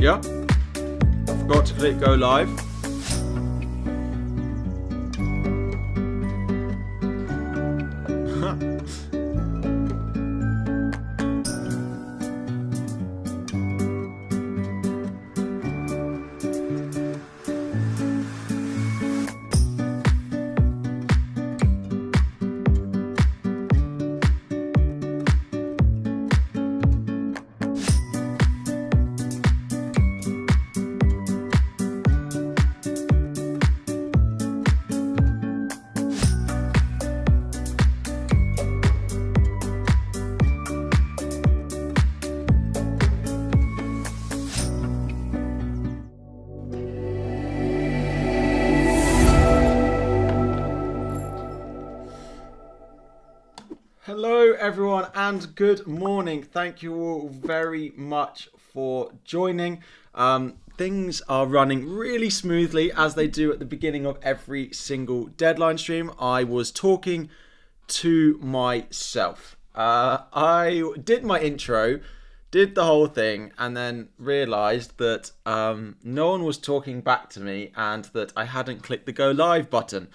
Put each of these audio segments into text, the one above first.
ya. I forgot to click go live. Hello everyone and good morning. Thank you all very much for joining. Things are running really smoothly as they do at the beginning of every single deadline stream. I was talking to myself. I did my intro, did the whole thing, and then realised that no one was talking back to me and that I hadn't clicked the go live button.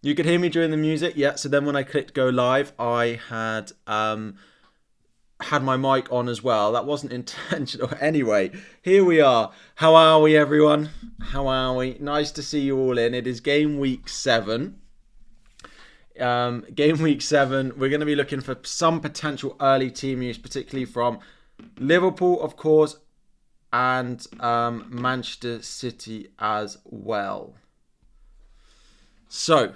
You could hear me during the music, yeah. So then when I clicked go live, I had my mic on as well. That wasn't intentional. Anyway, here we are. How are we, everyone? How are we? Nice to see you all in. It is game week 7. Game week 7. We're going to be looking for some potential early team use, particularly from Liverpool, of course, and Manchester City as well. So,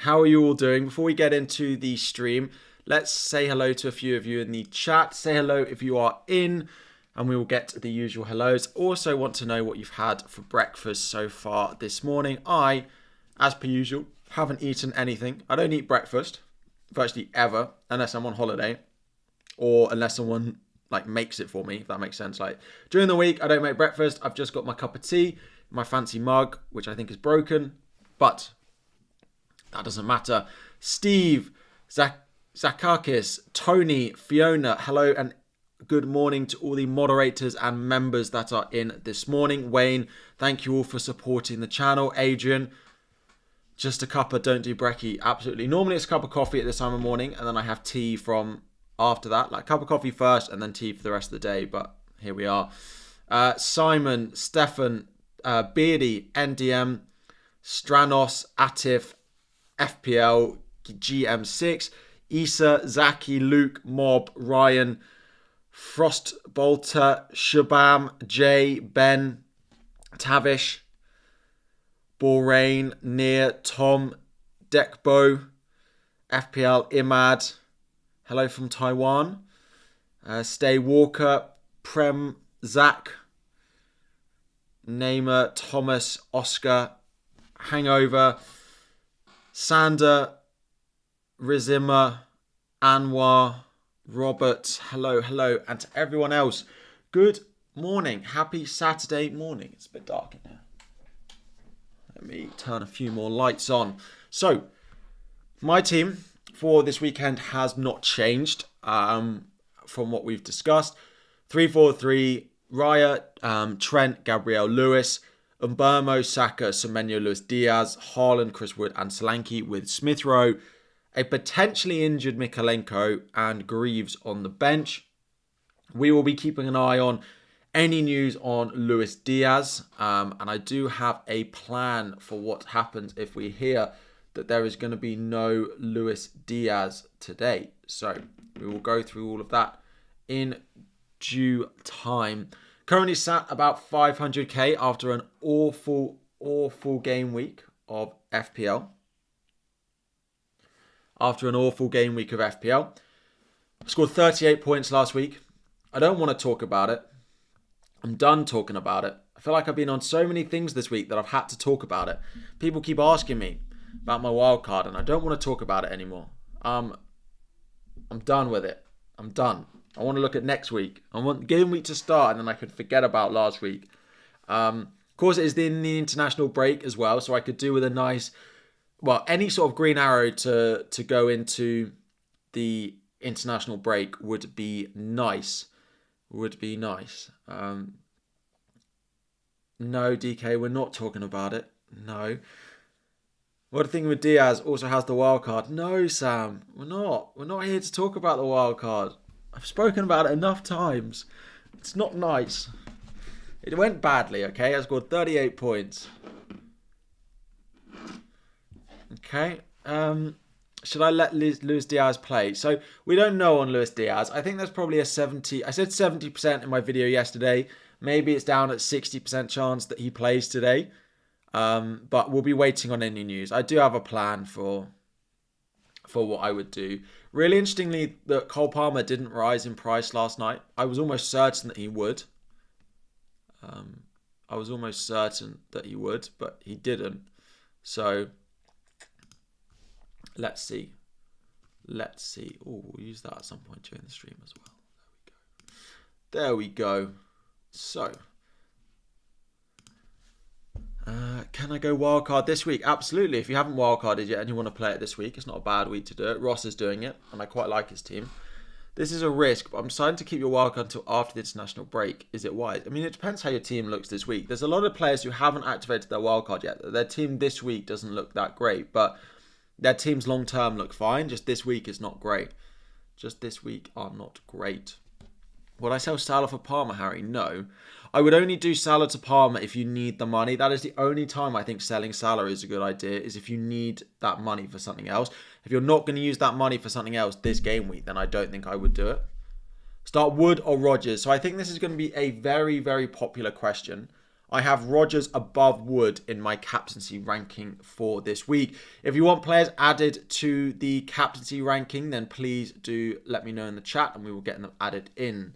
how are you all doing? Before we get into the stream, let's say hello to a few of you in the chat. Say hello if you are in, and we will get the usual hellos. Also want to know what you've had for breakfast so far this morning. I, as per usual, haven't eaten anything. I don't eat breakfast virtually ever unless I'm on holiday or unless someone makes it for me, if that makes sense. Like during the week, I don't make breakfast. I've just got my cup of tea, my fancy mug, which I think is broken, but that doesn't matter. Steve, Zakakis, Tony, Fiona, hello and good morning to all the moderators and members that are in this morning. Wayne, thank you all for supporting the channel. Adrian, just a cuppa, don't do brekkie. Absolutely. Normally it's a cup of coffee at this time of morning and then I have tea from after that. Like cup of coffee first and then tea for the rest of the day. But here we are. Simon, Stefan, Beardy, NDM, Stranos, Atif, FPL GM6, Issa, Zaki, Luke, Mob, Ryan, Frostbolter, Shabam, Jay, Ben, Tavish, Borrain, Near, Tom, Dekbo, FPL Imad, hello from Taiwan, Stay Walker, Prem, Zach, Namer, Thomas, Oscar, Hangover, Sander, Rizima, Anwar, Robert, hello, and to everyone else, good morning. Happy Saturday morning. It's a bit dark in here. Let me turn a few more lights on. So, my team for this weekend has not changed from what we've discussed. 3-4-3, Raya, Trent, Gabriel Lewis, Umbermo, Saka, Semenyo, Luis Diaz, Haaland, Chris Wood and Solanke with Smith Rowe, a potentially injured Mikalenko and Greaves on the bench. We will be keeping an eye on any news on Luis Diaz and I do have a plan for what happens if we hear that there is going to be no Luis Diaz today. So we will go through all of that in due time. Currently sat about 500k after an awful game week of FPL. After an awful game week of FPL. I scored 38 points last week. I don't want to talk about it. I'm done talking about it. I feel like I've been on so many things this week that I've had to talk about it. People keep asking me about my wild card and I don't want to talk about it anymore. I'm done with it. I'm done. I want to look at next week. I want game week to start and then I could forget about last week. Of course, it is in the international break as well, so I could do with a nice, well, any sort of green arrow to go into the international break would be nice. No, DK, we're not talking about it. No. What the thing with Diaz also has the wild card. No, Sam, we're not. We're not here to talk about the wild card. I've spoken about it enough times. It's not nice. It went badly, okay? I scored 38 points. Okay. Should I let Luis Diaz play? So we don't know on Luis Diaz. I think there's probably a 70. I said 70% in my video yesterday. Maybe it's down at 60% chance that he plays today. But we'll be waiting on any news. I do have a plan for what I would do. Really interestingly, that Cole Palmer didn't rise in price last night. I was almost certain that he would. But he didn't. So let's see. Oh, we'll use that at some point during the stream as well. There we go. So, can I go wildcard this week? Absolutely. If you haven't wildcarded yet and you want to play it this week, it's not a bad week to do it. Ross is doing it, and I quite like his team. This is a risk, but I'm deciding to keep your wildcard until after the international break. Is it wise? I mean, it depends how your team looks this week. There's a lot of players who haven't activated their wildcard yet. Their team this week doesn't look that great, but their teams long term look fine. Just this week is not great. Just this week are not great. Would I sell Salah for Palmer, Harry? No. I would only do Salah to Palmer if you need the money. That is the only time I think selling Salah is a good idea, is if you need that money for something else. If you're not going to use that money for something else this game week, then I don't think I would do it. Start Wood or Rodgers? So I think this is going to be a very, very popular question. I have Rodgers above Wood in my captaincy ranking for this week. If you want players added to the captaincy ranking, then please do let me know in the chat and we will get them added in.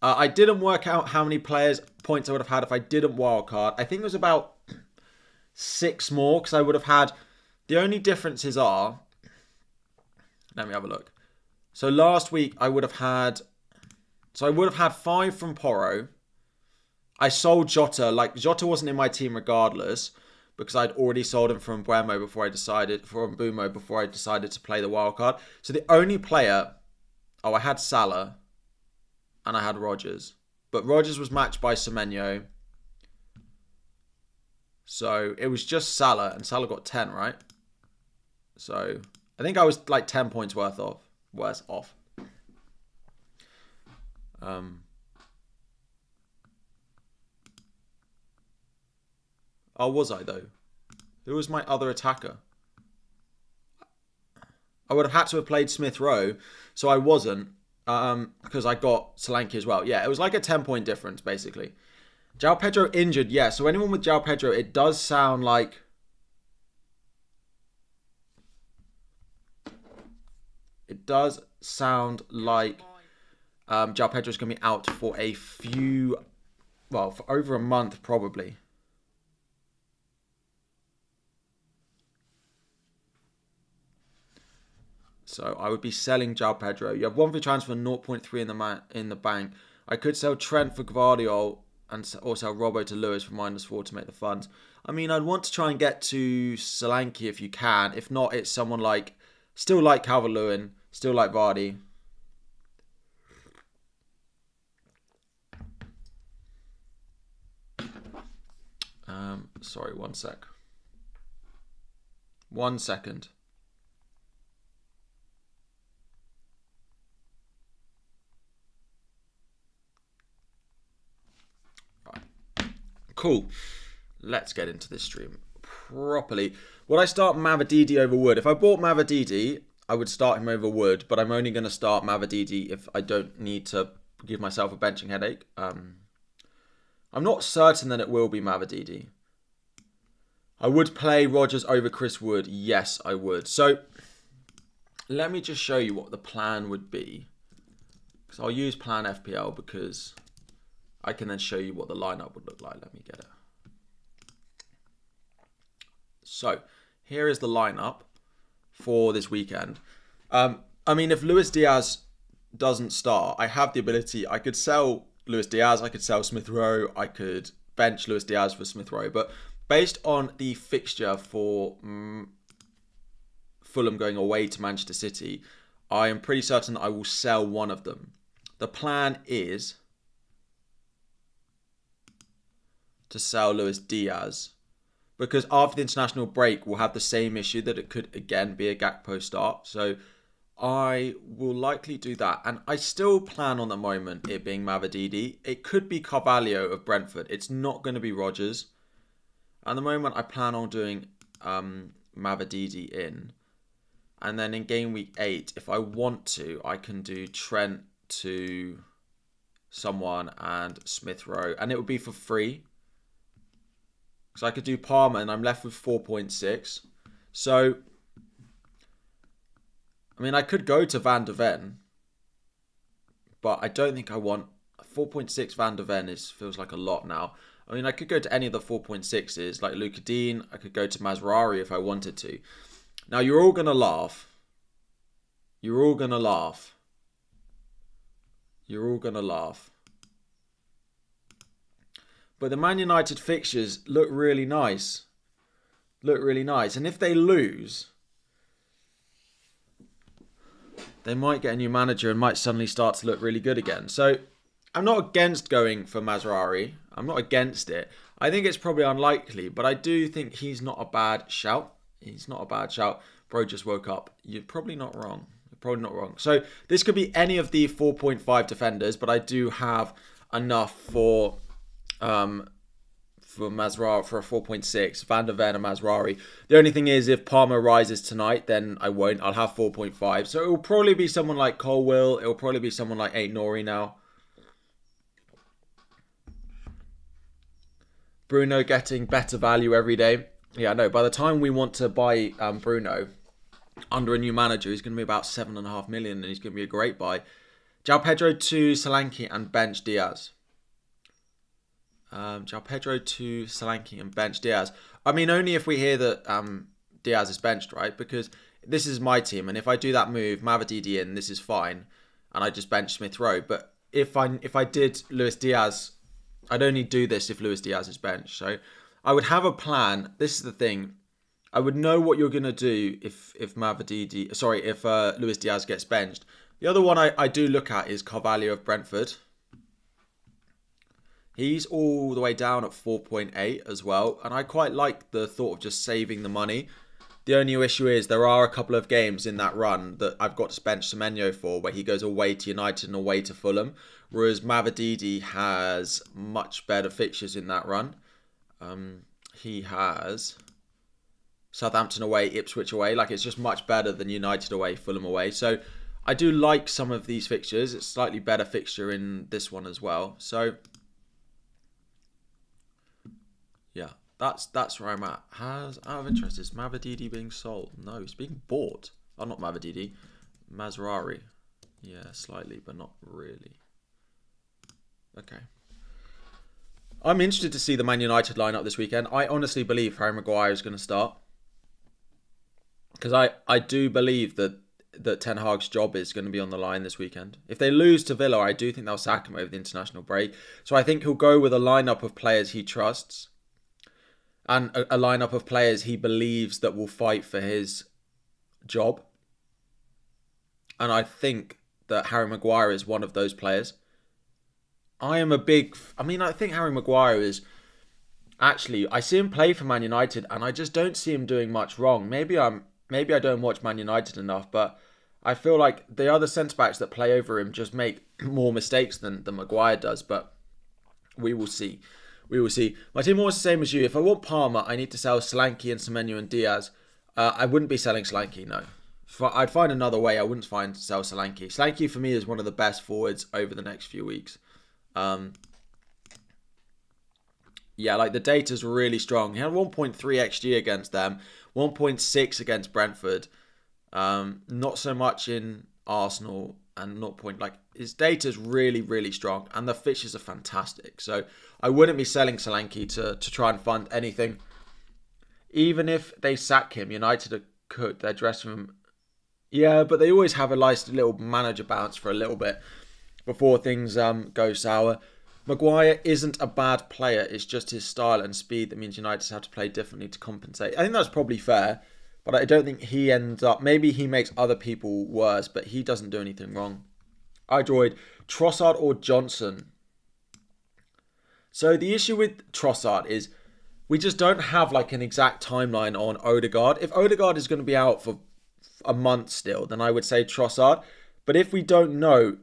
I didn't work out how many points I would have had if I didn't wildcard. I think it was about 6 more because I would have had... The only differences are... Let me have a look. So last week I would have had... So I would have had 5 from Porro. I sold Jota. Like, Jota wasn't in my team regardless because I'd already sold him from Buemo before I decided... From Bumo before I decided to play the wildcard. So the only player... Oh, I had Salah. And I had Rodgers. But Rodgers was matched by Semenyo. So it was just Salah. And Salah got 10, right? So I think I was like 10 points worth off. Oh, was I though? Who was my other attacker? I would have had to have played Smith Rowe. So I wasn't. Because I got Solanke as well. Yeah, it was like a 10-point difference, basically. João Pedro injured, yeah. So anyone with João Pedro, it does sound like... It does sound like João Pedro is going to be out for a few... Well, for over a month, probably. So I would be selling João Pedro. You have 1 free transfer, 0.3 in the bank. I could sell Trent for Gvardiol and or sell Robbo to Lewis for -4 to make the funds. I mean, I'd want to try and get to Solanke if you can. If not, it's someone like... Still like Calvert-Lewin. Still like Vardy. Sorry, 1 sec. 1 second. Cool. Let's get into this stream properly. Would I start Mavididi over Wood? If I bought Mavididi, I would start him over Wood, but I'm only going to start Mavididi if I don't need to give myself a benching headache. I'm not certain that it will be Mavididi. I would play Rodgers over Chris Wood. Yes, I would. So, let me just show you what the plan would be. So I'll use plan FPL because I can then show you what the lineup would look like. Let me get it. So, here is the lineup for this weekend. I mean, if Luis Diaz doesn't start, I have the ability. I could sell Luis Diaz. I could sell Smith Rowe. I could bench Luis Diaz for Smith Rowe. But based on the fixture for Fulham going away to Manchester City, I am pretty certain I will sell one of them. the plan is to sell Luis Diaz, because after the international break we'll have the same issue that it could again be a Gakpo start. So I will likely do that, and I still plan on the moment it being Mavididi. It could be Carvalho of Brentford. It's not going to be Rodgers. At the moment I plan on doing Mavididi in, and then in game week 8 if I want to I can do Trent to someone and Smith Rowe, and it would be for free. So I could do Palmer and I'm left with 4.6. So, I mean, I could go to Van der Ven, but I don't think I want 4.6 Van der Ven feels like a lot now. I mean, I could go to any of the 4.6s, like Luca Dean. I could go to Mazraoui if I wanted to. Now, you're all going to laugh. You're all going to laugh. You're all going to laugh. But the Man United fixtures look really nice. Look really nice. And if they lose, they might get a new manager and might suddenly start to look really good again. So I'm not against going for Mazraoui. I'm not against it. I think it's probably unlikely, but I do think he's not a bad shout. He's not a bad shout. Bro just woke up. You're probably not wrong. You're probably not wrong. So this could be any of the 4.5 defenders, but I do have enough for Mazraoui for a 4.6, Van der Ven and Mazraoui. The only thing is, if Palmer rises tonight, then I won't. I'll have 4.5. So it will probably be someone like Colwill. It will probably be someone like Nori now. Bruno getting better value every day. Yeah, no. By the time we want to buy Bruno under a new manager, he's going to be about 7.5 million, and he's going to be a great buy. João Pedro to Solanke and bench Diaz. João Pedro to Solanke and bench Diaz. I mean, only if we hear that Diaz is benched, right? Because this is my team, and if I do that move, Mavididi in, this is fine, and I just bench Smith Rowe. But if I did Luis Diaz, I'd only do this if Luis Diaz is benched. So I would have a plan. This is the thing. I would know what you're gonna do if Luis Diaz gets benched. The other one I do look at is Carvalho of Brentford. He's all the way down at 4.8 as well. And I quite like the thought of just saving the money. The only issue is there are a couple of games in that run that I've got to bench Semenyo for, where he goes away to United and away to Fulham. Whereas Mavididi has much better fixtures in that run. He has Southampton away, Ipswich away. Like, it's just much better than United away, Fulham away. So I do like some of these fixtures. It's a slightly better fixture in this one as well. So yeah, that's where I'm at. Out of interest, is Mavididi being sold? No, he's being bought. Oh, not Mavididi. Mazraoui. Yeah, slightly, but not really. Okay. I'm interested to see the Man United lineup this weekend. I honestly believe Harry Maguire is going to start. Because I do believe that Ten Hag's job is going to be on the line this weekend. If they lose to Villa, I do think they'll sack him over the international break. So I think he'll go with a lineup of players he trusts. And a lineup of players he believes that will fight for his job. And I think that Harry Maguire is one of those players. I think Harry Maguire is... Actually, I see him play for Man United and I just don't see him doing much wrong. Maybe I don't watch Man United enough, but I feel like the other centre-backs that play over him just make more mistakes than Maguire does. But we will see. We will see. My team was the same as you. If I want Palmer, I need to sell Solanke and Semenyo and Diaz. I wouldn't be selling Solanke, no. I'd find another way. I wouldn't sell Solanke. Solanke, for me, is one of the best forwards over the next few weeks. Yeah, like the data's really strong. He had 1.3 XG against them, 1.6 against Brentford. Not so much in Arsenal, and his data's really, really strong, and the fixtures are fantastic. So I wouldn't be selling Solanke to try and fund anything. Even if they sack him, United are cooked. Their dressing room, yeah, but they always have a nice little manager bounce for a little bit before things go sour. Maguire isn't a bad player. It's just his style and speed that means United have to play differently to compensate. I think that's probably fair, but I don't think he ends up... Maybe he makes other people worse, but he doesn't do anything wrong. I enjoyed Trossard or Johnson. So the issue with Trossard is we just don't have like an exact timeline on Odegaard. If Odegaard is going to be out for a month still, then I would say Trossard. But if we don't know,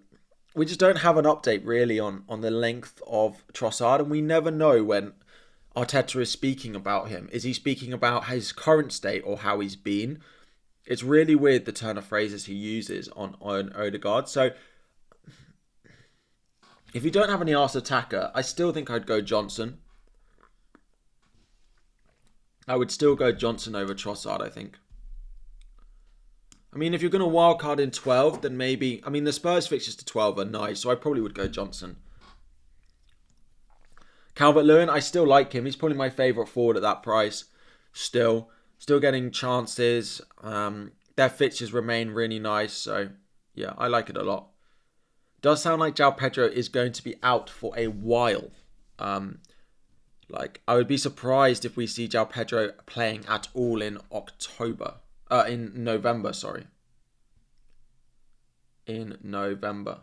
we just don't have an update really on the length of Trossard, and we never know when Arteta is speaking about him. Is he speaking about his current state or how he's been? It's really weird the turn of phrases he uses on Odegaard. So if you don't have any arse attacker, I still think I'd go Johnson. I would still go Johnson over Trossard, I think. I mean, if you're going to wildcard in 12, then maybe... I mean, the Spurs fixtures to 12 are nice, so I probably would go Johnson. Calvert-Lewin, I still like him. He's probably my favourite forward at that price. Still getting chances. Their fixtures remain really nice, so yeah, I like it a lot. Does sound like João Pedro is going to be out for a while. I would be surprised if we see João Pedro playing at all in in November, sorry. In November.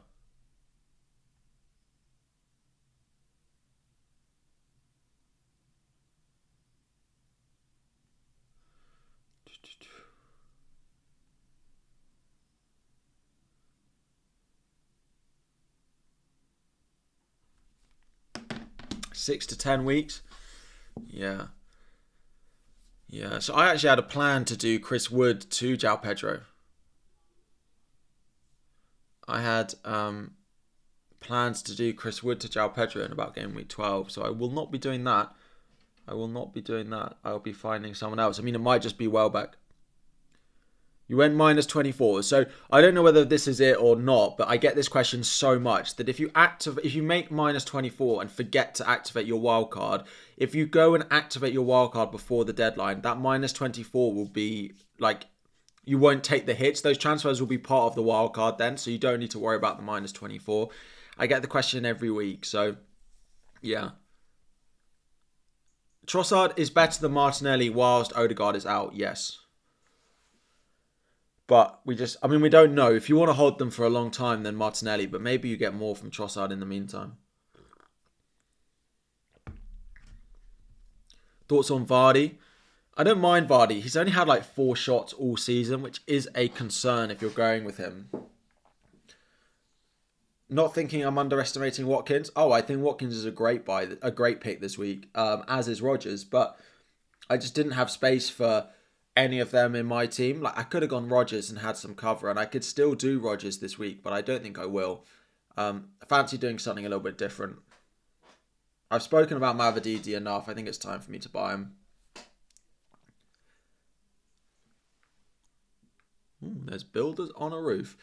Six to 10 weeks. Yeah. Yeah. So I actually had a plan to do Chris Wood to João Pedro. I had plans to do Chris Wood to João Pedro in about game week 12. So I will not be doing that. I'll be finding someone else. I mean, it might just be Welbeck. You went minus 24. So I don't know whether this is it or not, but I get this question so much that if you make minus 24 and forget to activate your wildcard, if you go and activate your wildcard before the deadline, that minus 24 will be like, you won't take the hits. Those transfers will be part of the wildcard then, so you don't need to worry about the minus 24. I get the question every week, so yeah. Trossard is better than Martinelli whilst Odegaard is out, yes. But we don't know. If you want to hold them for a long time, then Martinelli. But maybe you get more from Trossard in the meantime. Thoughts on Vardy? I don't mind Vardy. He's only had like 4 shots all season, which is a concern if you're going with him. Not thinking I'm underestimating Watkins. Oh, I think Watkins is a great pick this week, as is Rodgers. But I just didn't have space for any of them in my team. Like I could have gone Rodgers and had some cover, and I could still do Rodgers this week, but I don't think I will. I fancy doing something a little bit different. I've spoken about Mavididi enough. I think it's time for me to buy him. There's builders on a roof.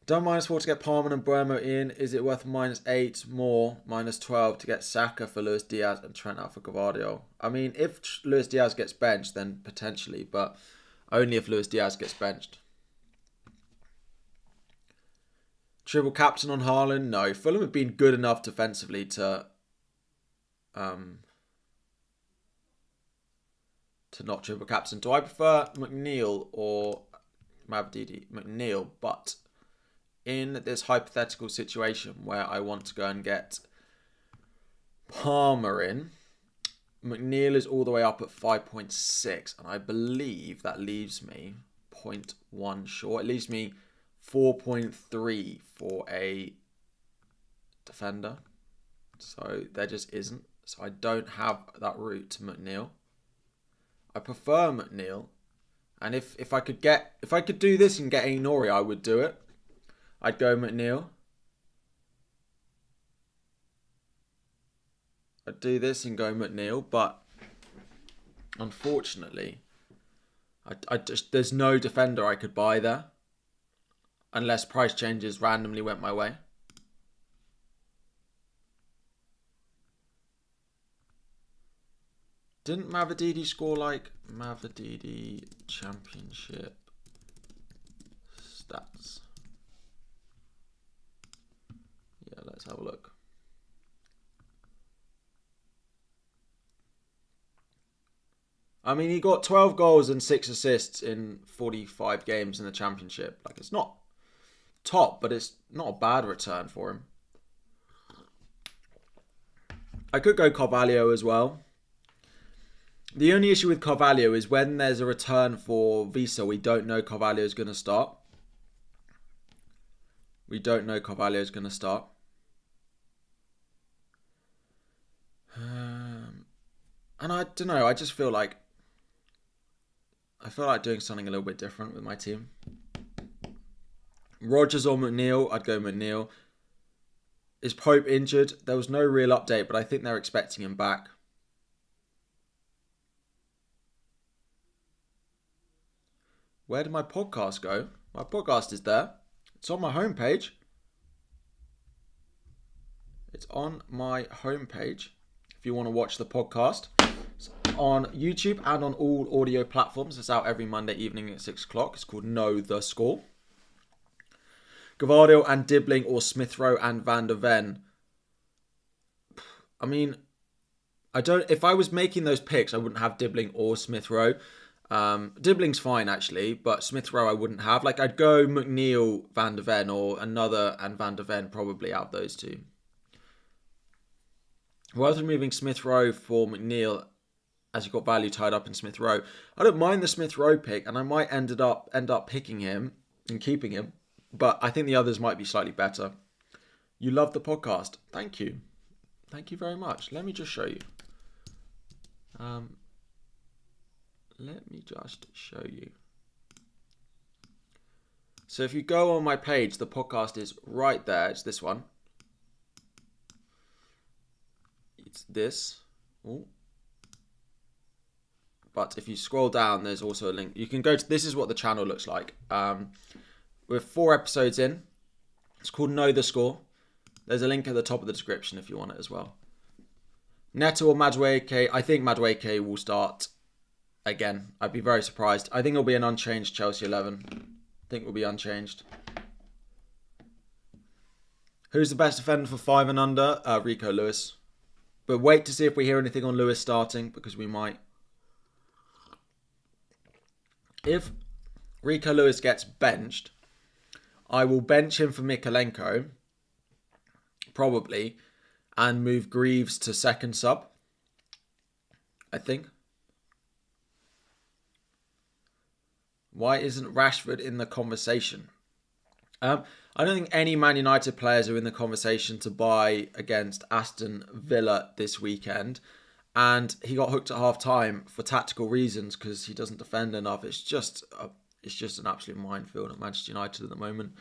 Done -4 to get Palmer and Burmo in. Is it worth -8 more? -12 to get Saka for Luis Diaz and Trent out for Gvardiol. I mean, if Luis Diaz gets benched, then potentially, but only if Luis Diaz gets benched. Triple captain on Haaland? No. Fulham have been good enough defensively to not triple captain. Do I prefer McNeil or Mavididi? McNeil, but in this hypothetical situation where I want to go and get Palmer in, McNeil is all the way up at 5.6, and I believe that leaves me 0.1 short. It leaves me 4.3 for a defender. So there just isn't. So I don't have that route to McNeil. I prefer McNeil. And if I could do this and get Ainori, I would do it. I'd go McNeil. I'd do this and go McNeil, but unfortunately, there's no defender I could buy there unless price changes randomly went my way. Didn't Mavididi score like Mavididi Championship stats? Yeah, let's have a look. I mean, he got 12 goals and 6 assists in 45 games in the Championship. Like, it's not top, but it's not a bad return for him. I could go Carvalho as well. The only issue with Carvalho is when there's a return for Visa, we don't know Carvalho is going to start. We don't know Carvalho is going to start. And I don't know, I just feel like doing something a little bit different with my team. Rodgers or McNeil, I'd go McNeil. Is Pope injured? There was no real update, but I think they're expecting him back. Where did my podcast go? My podcast is there. It's on my homepage. It's on my homepage. If you want to watch the podcast, it's on YouTube and on all audio platforms. It's out every Monday evening at 6 o'clock. It's called Know the Score. Gavardio and Dibbling or Smith Rowe and Van der Ven. I mean, if I was making those picks, I wouldn't have Dibbling or Smith Rowe. Dibbling's fine actually, but Smith Rowe I wouldn't have. Like I'd go McNeil, Van der Ven, or another and Van der Ven probably out of those two. Rather than moving Smith Rowe for McNeil, as you've got value tied up in Smith Rowe, I don't mind the Smith Rowe pick, and I might end up picking him and keeping him. But I think the others might be slightly better. You love the podcast. Thank you. Thank you very much. Let me just show you. So if you go on my page, the podcast is right there. It's this one. It's this. Ooh. But if you scroll down, there's also a link. You can go to, this is what the channel looks like. We're 4 episodes in. It's called Know the Score. There's a link at the top of the description if you want it as well. Neto or Madueke. I think Madueke will start again. I'd be very surprised. I think it'll be an unchanged Chelsea 11. I think it will be unchanged. Who's the best defender for 5 and under? Rico Lewis. But wait to see if we hear anything on Lewis starting, because we might. If Rico Lewis gets benched, I will bench him for Mikalenko, probably, and move Greaves to second sub, I think. Why isn't Rashford in the conversation? I don't think any Man United players are in the conversation to buy against Aston Villa this weekend. And he got hooked at half-time for tactical reasons because he doesn't defend enough. It's just an absolute minefield at Manchester United at the moment.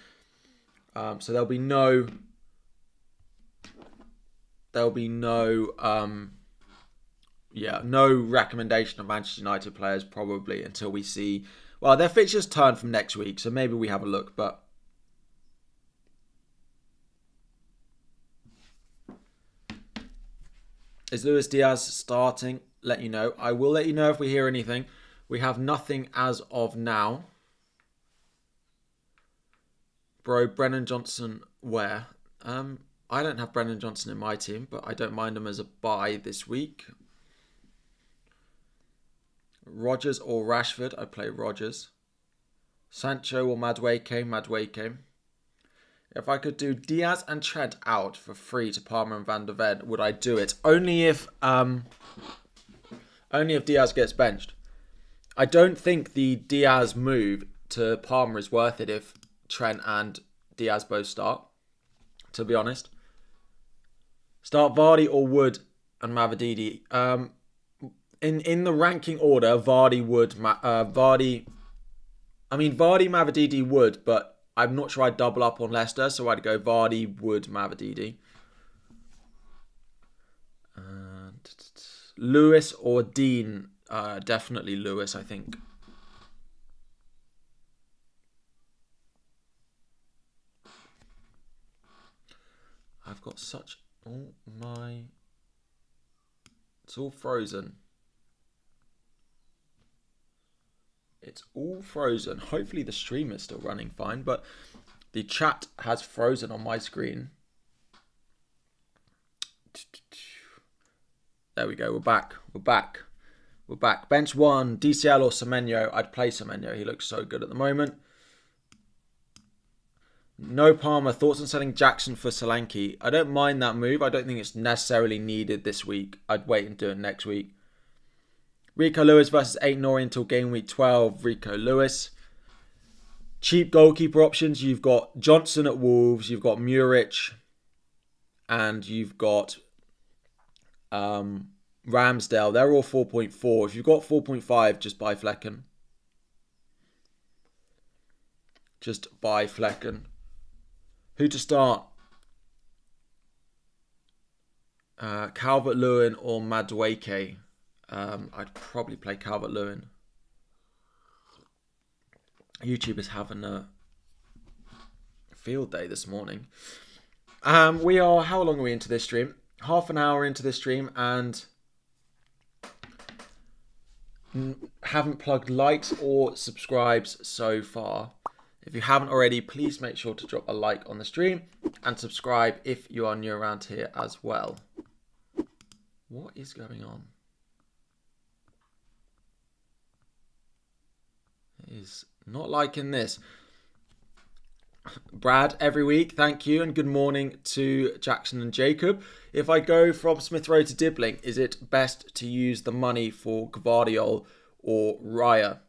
So there'll be no recommendation of Manchester United players probably until we see. Well, their fixtures turn from next week, so maybe we have a look. But is Luis Diaz starting? Let you know. I will let you know if we hear anything. We have nothing as of now. Bro, Brennan Johnson where? I don't have Brennan Johnson in my team, but I don't mind him as a buy this week. Rodgers or Rashford? I play Rodgers. Sancho or Madueke? If I could do Diaz and Trent out for free to Palmer and Van der Ven, would I do it? Only if Diaz gets benched. I don't think the Diaz move to Palmer is worth it if Trent and Diaz both start, to be honest. Start Vardy or Wood and Mavididi. In the ranking order, Vardy, Mavididi, Wood, but I'm not sure I'd double up on Leicester, so I'd go Vardy, Wood, Mavididi. Lewis or Dean? Definitely Lewis, I think. I've got such... Oh my... It's all frozen. It's all frozen. Hopefully the stream is still running fine, but the chat has frozen on my screen. There we go. We're back. Bench 1, DCL or Semenyo. I'd play Semenyo. He looks so good at the moment. No Palmer. Thoughts on selling Jackson for Solanke? I don't mind that move. I don't think it's necessarily needed this week. I'd wait and do it next week. Rico Lewis versus 8 Nori until game week 12. Rico Lewis. Cheap goalkeeper options. You've got Johnson at Wolves. You've got Muric. And you've got Ramsdale. They're all 4.4. If you've got 4.5, just buy Flecken. Just buy Flecken. Who to start? Calvert-Lewin or Madueke? I'd probably play Calvert-Lewin. YouTube is having a field day this morning. We are, how long are we into this stream? Half an hour into this stream and haven't plugged likes or subscribes so far. If you haven't already, please make sure to drop a like on the stream and subscribe if you are new around here as well. What is going on? It is not liking this. Brad, every week, thank you, and good morning to Jackson and Jacob. If I go from Smith Rowe to Dibbling, is it best to use the money for Gvardiol or Raya?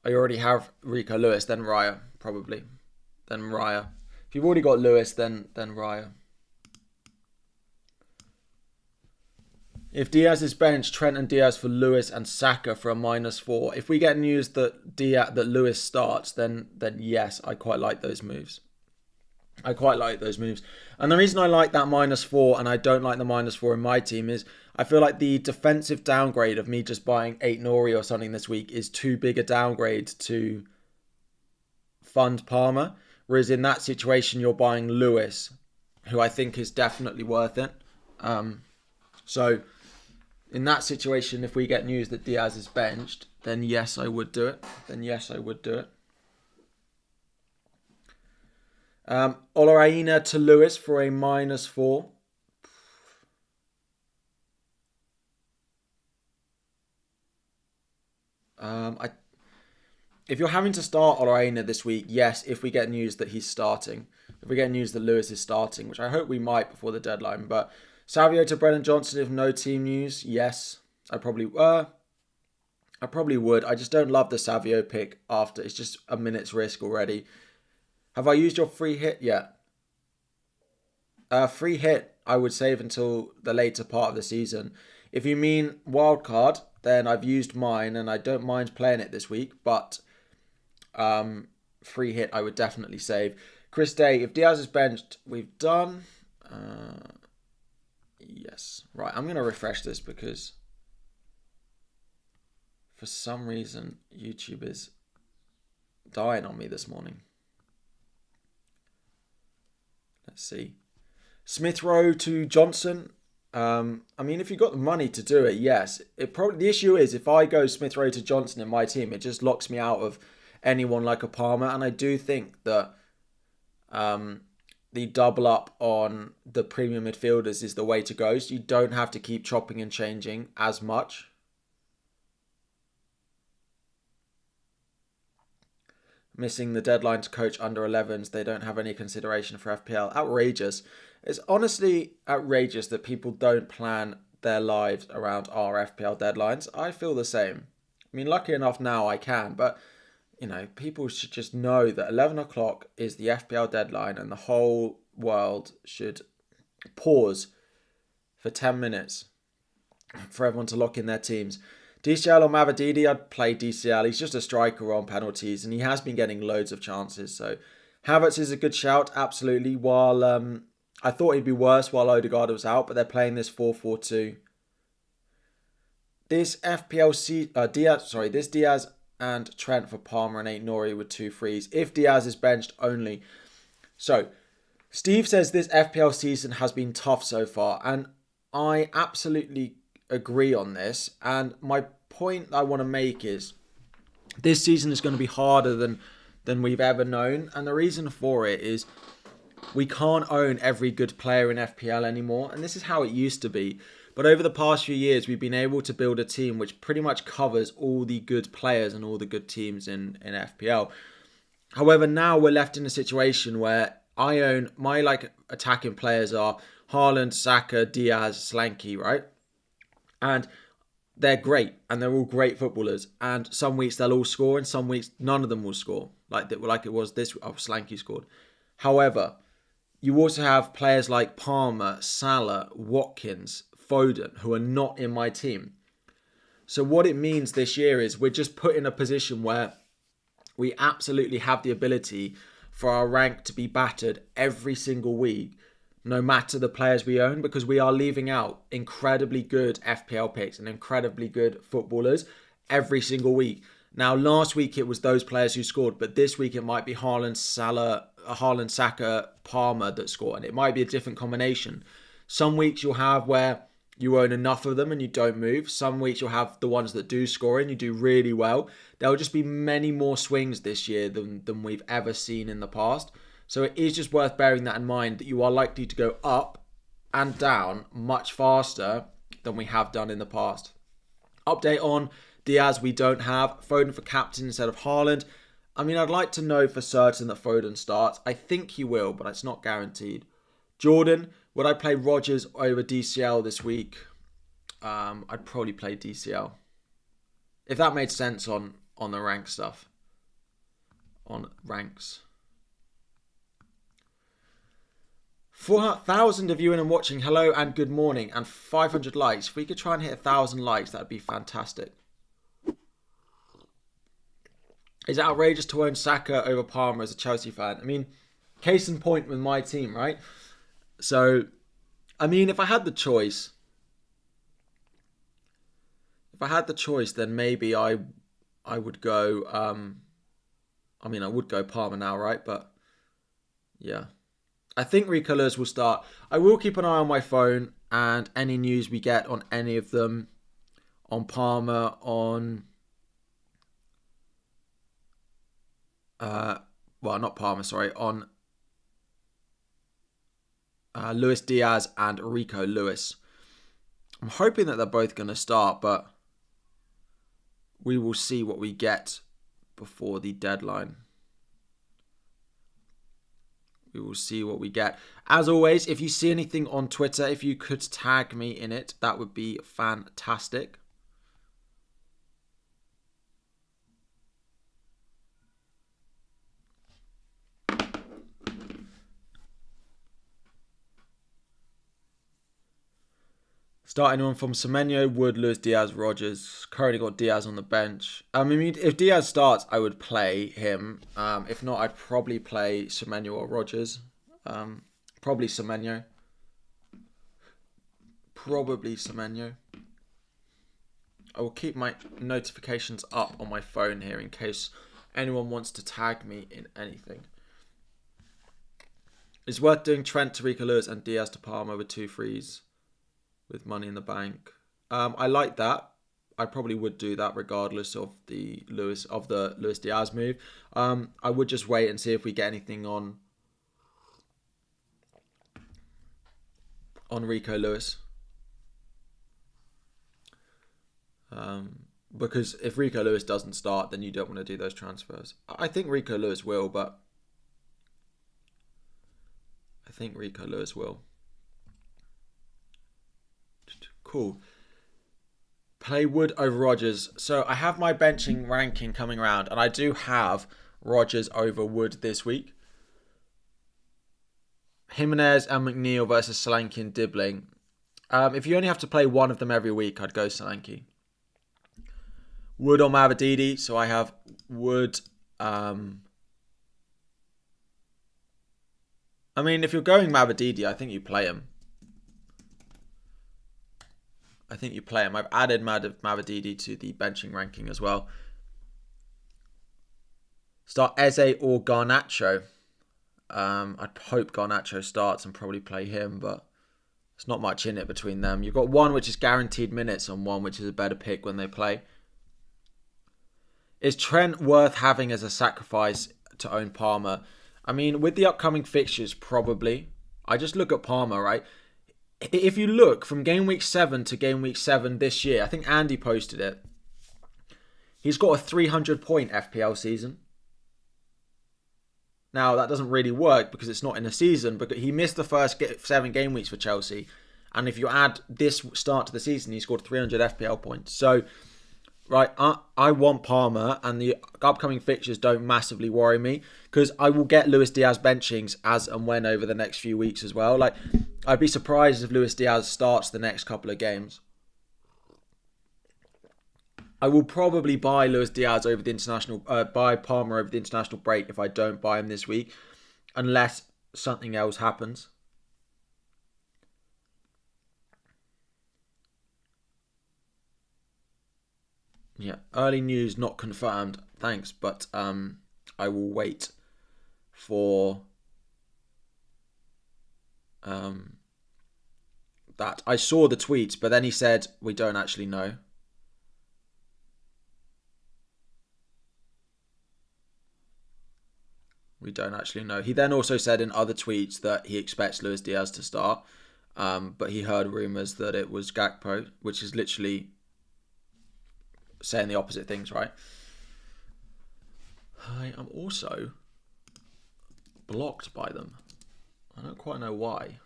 I already have Rico Lewis, then Raya, probably. Then Raya. If you've already got Lewis, then Raya. If Diaz is benched, Trent and Diaz for Lewis and Saka for a -4. If we get news that Lewis starts, then yes, I quite like those moves. And the reason I like that -4 and I don't like the -4 in my team is I feel like the defensive downgrade of me just buying 8 Nori or something this week is too big a downgrade to fund Palmer. Whereas in that situation, you're buying Lewis, who I think is definitely worth it. So in that situation, if we get news that Diaz is benched, then yes, I would do it. Olaina to Lewis for a -4. If you're having to start Olaina this week, yes, if we get news that he's starting. If we get news that Lewis is starting, which I hope we might before the deadline. But Savio to Brennan Johnson if no team news, yes. I probably would. I just don't love the Savio pick after. It's just a minute's risk already. Have I used your free hit yet? Free hit, I would save until the later part of the season. If you mean wildcard, then I've used mine and I don't mind playing it this week. But free hit, I would definitely save. Chris Day, if Diaz is benched, we've done. Yes. Right, I'm going to refresh this because for some reason YouTube is dying on me this morning. Let's see. Smith Rowe to Johnson. I mean, if you've got the money to do it, yes. The issue is if I go Smith Rowe to Johnson in my team, it just locks me out of anyone like a Palmer. And I do think that the double up on the premium midfielders is the way to go. So you don't have to keep chopping and changing as much. Missing the deadline to coach under 11s. They don't have any consideration for FPL. Outrageous. It's honestly outrageous that people don't plan their lives around our FPL deadlines. I feel the same. I mean, lucky enough now I can, but you know, people should just know that 11 o'clock is the FPL deadline and the whole world should pause for 10 minutes for everyone to lock in their teams. DCL or Mavadidi, I'd play DCL. He's just a striker on penalties and he has been getting loads of chances. So Havertz is a good shout, absolutely. While I thought he'd be worse while Odegaard was out, but they're playing this 4-4-2. This this Diaz and Trent for Palmer and 8 Nori with 2 frees. If Diaz is benched only. So Steve says this FPL season has been tough so far, and I absolutely agree on this. And my point I want to make is this season is going to be harder than we've ever known, and the reason for it is we can't own every good player in FPL anymore, and this is how it used to be. But over the past few years, we've been able to build a team which pretty much covers all the good players and all the good teams in FPL. However, now we're left in a situation where I own my attacking players are Haaland, Saka, Diaz, Solanke, right? And they're great and they're all great footballers. And some weeks they'll all score, and some weeks none of them will score. Like it was this. Oh, Solanke scored. However, you also have players like Palmer, Salah, Watkins, Foden, who are not in my team. So what it means this year is we're just put in a position where we absolutely have the ability for our rank to be battered every single week, no matter the players we own, because we are leaving out incredibly good FPL picks and incredibly good footballers every single week. Now, last week it was those players who scored, but this week it might be Haaland, Salah, Haaland, Saka, Palmer that score, and it might be a different combination. Some weeks you'll have where you own enough of them and you don't move. Some weeks you'll have the ones that do score and you do really well. There'll just be many more swings this year than we've ever seen in the past. So it is just worth bearing that in mind, that you are likely to go up and down much faster than we have done in the past. Update on Diaz, we don't have. Foden for captain instead of Haaland. I mean, I'd like to know for certain that Foden starts. I think he will, but it's not guaranteed. Jordan, would I play Rodgers over DCL this week? I'd probably play DCL. If that made sense on the rank stuff. On ranks. 4,000 of you in and watching. Hello and good morning. And 500 likes. If we could try and hit 1,000 likes, that'd be fantastic. Is it outrageous to own Saka over Palmer as a Chelsea fan? I mean, case in point with my team, right? So, I mean, if I had the choice, then maybe I would go, I would go Palmer now, right? But, yeah. I think Rico Lewis will start. I will keep an eye on my phone and any news we get on any of them. On Palmer, on... not Palmer, sorry. On Luis Diaz and Rico Lewis. I'm hoping that they're both going to start, but we will see what we get before the deadline. We will see what we get. As always, if you see anything on Twitter, if you could tag me in it, that would be fantastic. Start anyone from Semenyo, Wood, Luis Diaz, Rodgers. Currently got Diaz on the bench. I mean, if Diaz starts, I would play him. If not, I'd probably play Semenyo or Rodgers. Probably Semenyo. I will keep my notifications up on my phone here in case anyone wants to tag me in anything. It's worth doing Trent to Rico Lewis and Diaz to Palmer with 2 frees. With money in the bank. I like that. I probably would do that regardless of the Luis Diaz move. I would just wait and see if we get anything on Rico Lewis. Because if Rico Lewis doesn't start, then you don't want to do those transfers. I think Rico Lewis will, but I think Rico Lewis will. Cool. Play Wood over Rodgers. So I have my benching ranking coming around, and I do have Rodgers over Wood this week. Jimenez and McNeil versus Solanke and Dibbling. If you only have to play one of them every week, I'd go Solanke. Wood on Mavididi. So I have Wood. I mean, if you're going Mavididi, I think you play him. I've added Mavididi to the benching ranking as well. Start Eze or Garnacho. I'd hope Garnacho starts and probably play him, but there's not much in it between them. You've got one which is guaranteed minutes and one which is a better pick when they play. Is Trent worth having as a sacrifice to own Palmer? I mean, with the upcoming fixtures, probably. I just look at Palmer, right? If you look from game week 7 to game week 7 this year, I think Andy posted it. He's got a 300 point FPL season. Now, that doesn't really work because it's not in a season, but he missed the first 7 game weeks for Chelsea. And if you add this start to the season, he scored 300 FPL points. So, right, I want Palmer, and the upcoming fixtures don't massively worry me because I will get Luis Diaz benchings as and when over the next few weeks as well. Like, I'd be surprised if Luis Diaz starts the next couple of games. I will probably buy Luis Diaz over the international, buy Palmer over the international break if I don't buy him this week, unless something else happens. Yeah, early news not confirmed. Thanks, but I will wait for that. I saw the tweets, but then he said we don't actually know. We don't actually know. He then also said in other tweets that he expects Luis Diaz to start, but he heard rumours that it was Gakpo, which is literally saying the opposite things, right? I am also blocked by them. I don't quite know why,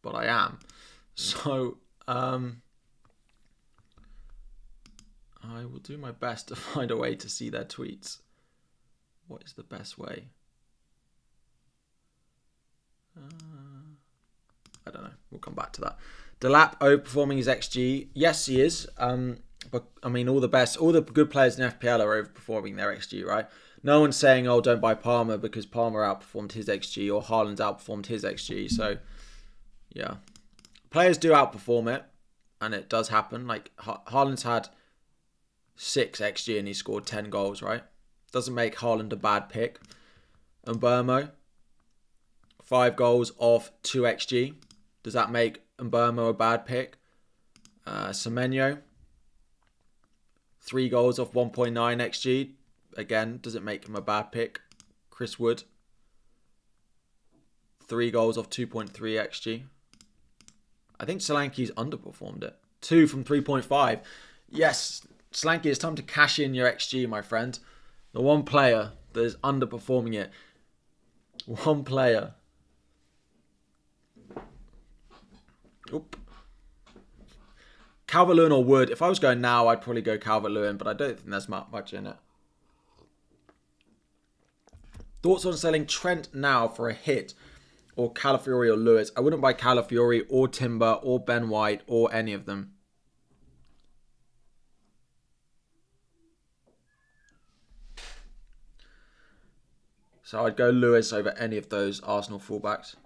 but I am. So, I will do my best to find a way to see their tweets. What is the best way? I don't know. We'll come back to that. Delap overperforming his XG. Yes, he is. But I mean, all the good players in FPL are overperforming their XG, right? No one's saying, "Oh, don't buy Palmer because Palmer outperformed his XG or Haaland's outperformed his XG." So, yeah, players do outperform it, and it does happen. Like Haaland's had 6 XG and he scored 10 goals, right? Doesn't make Haaland a bad pick. And Mbeumo, 5 goals off 2 XG. Does that make Mbeumo a bad pick? Semenyo, 3 goals off 1.9 XG. Again, does it make him a bad pick? Chris Wood, 3 goals off 2.3 XG. I think Solanke's underperformed it. 2 from 3.5. Yes, Solanke, it's time to cash in your XG, my friend. The one player that is underperforming it. One player. Oop. Calvert-Lewin or Wood. If I was going now, I'd probably go Calvert-Lewin, but I don't think there's much in it. Thoughts on selling Trent now for a hit, or Calafiori or Lewis? I wouldn't buy Calafiori or Timber or Ben White or any of them. So I'd go Lewis over any of those Arsenal fullbacks.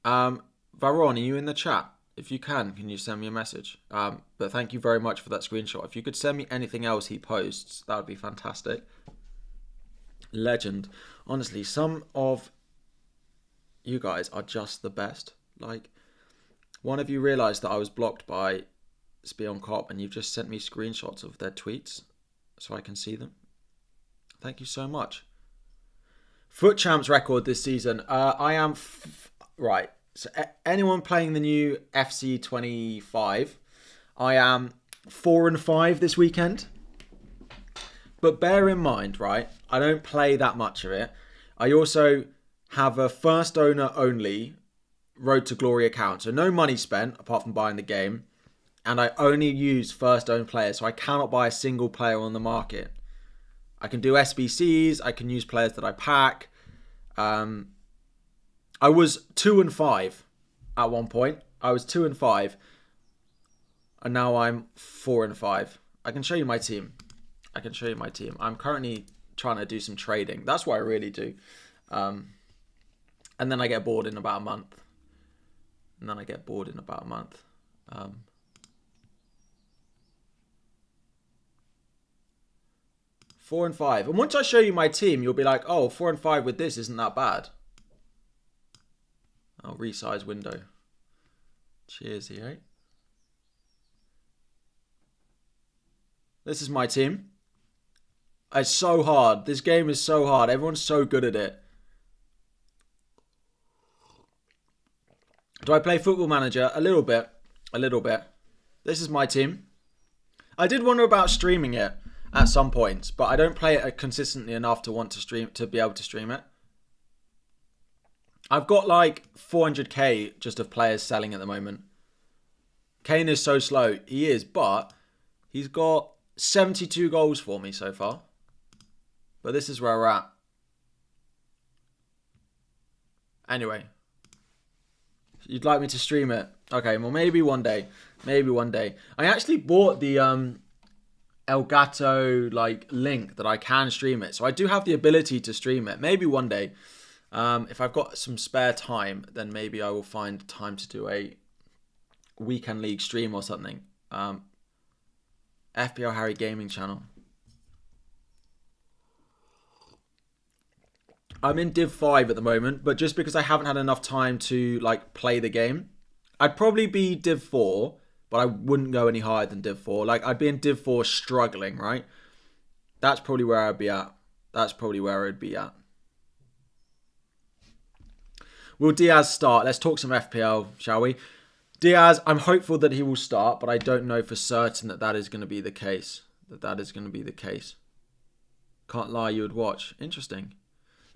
Varon, are you in the chat? If you can you send me a message? But thank you very much for that screenshot. If you could send me anything else he posts, that would be fantastic. Legend. Honestly, some of you guys are just the best. Like, one of you realised that I was blocked by Spion Cop and you've just sent me screenshots of their tweets so I can see them. Thank you so much. Foot Champs record this season. I am... right. So anyone playing the new FC 25, I am 4-5 this weekend. But bear in mind, right, I don't play that much of it. I also have a first owner only Road to Glory account. So no money spent apart from buying the game. And I only use first owned players. So I cannot buy a single player on the market. I can do SBCs. I can use players that I pack. I was 2-5 at one point. I was 2-5. And now I'm 4-5. I can show you my team. I'm currently trying to do some trading. That's what I really do. And then I get bored in about a month. 4-5. And once I show you my team, you'll be like, oh, 4-5 with this isn't that bad. I'll resize window. Cheers, right? This is my team. It's so hard. This game is so hard. Everyone's so good at it. Do I play Football Manager? A little bit. This is my team. I did wonder about streaming it at some points, but I don't play it consistently enough to want to stream to be able to stream it. I've got like 400k just of players selling at the moment. Kane is so slow. He is, but he's got 72 goals for me so far. But this is where we're at. Anyway. You'd like me to stream it? Okay, well maybe one day. Maybe one day. I actually bought the Elgato like link that I can stream it. So I do have the ability to stream it. Maybe one day. If I've got some spare time, then maybe I will find time to do a weekend league stream or something. FPL Harry Gaming channel. I'm in Div 5 at the moment, but just because I haven't had enough time to like play the game, I'd probably be Div 4, but I wouldn't go any higher than Div 4. Like I'd be in Div 4 struggling, right? That's probably where I'd be at. That's probably where I'd be at. Will Diaz start? Let's talk some FPL, shall we? Diaz, I'm hopeful that he will start, but I don't know for certain that that is going to be the case. That is going to be the case. Can't lie, you would watch. Interesting.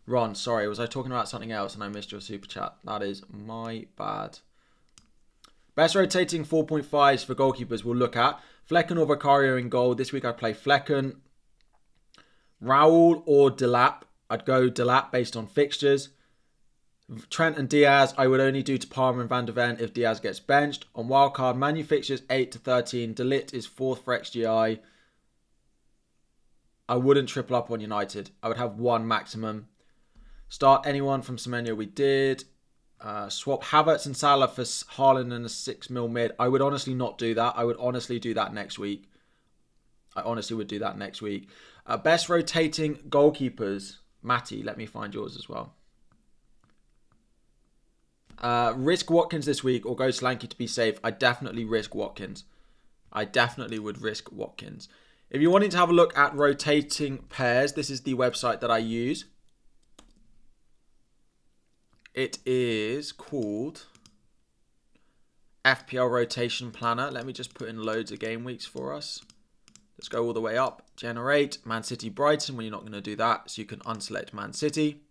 Ron, sorry, was I talking about something else and I missed your super chat? That is my bad. Best rotating 4.5s for goalkeepers we'll look at. Flecken or Vicario in goal. This week I play Flecken. Raul or Delap. I'd go Delap based on fixtures. Trent and Diaz, I would only do to Palmer and Van de Ven if Diaz gets benched. On wildcard, Manu fixtures 8 to 13. Delit is 4th for XGI. I wouldn't triple up on United. I would have one maximum. Start anyone from Semenyo, we did. Swap Havertz and Salah for Haaland and a 6 mil mid. I would honestly not do that. I would honestly do that next week. I honestly would do that next week. Best rotating goalkeepers. Matty, let me find yours as well. Risk Watkins this week or go Slanky to be safe. I definitely risk Watkins. I definitely would risk Watkins. If you're wanting to have a look at rotating pairs, this is the website that I use. It is called FPL Rotation Planner. Let me just put in loads of game weeks for us. Let's go all the way up. Generate Man City Brighton when you're not going to do that. So you can unselect Man City.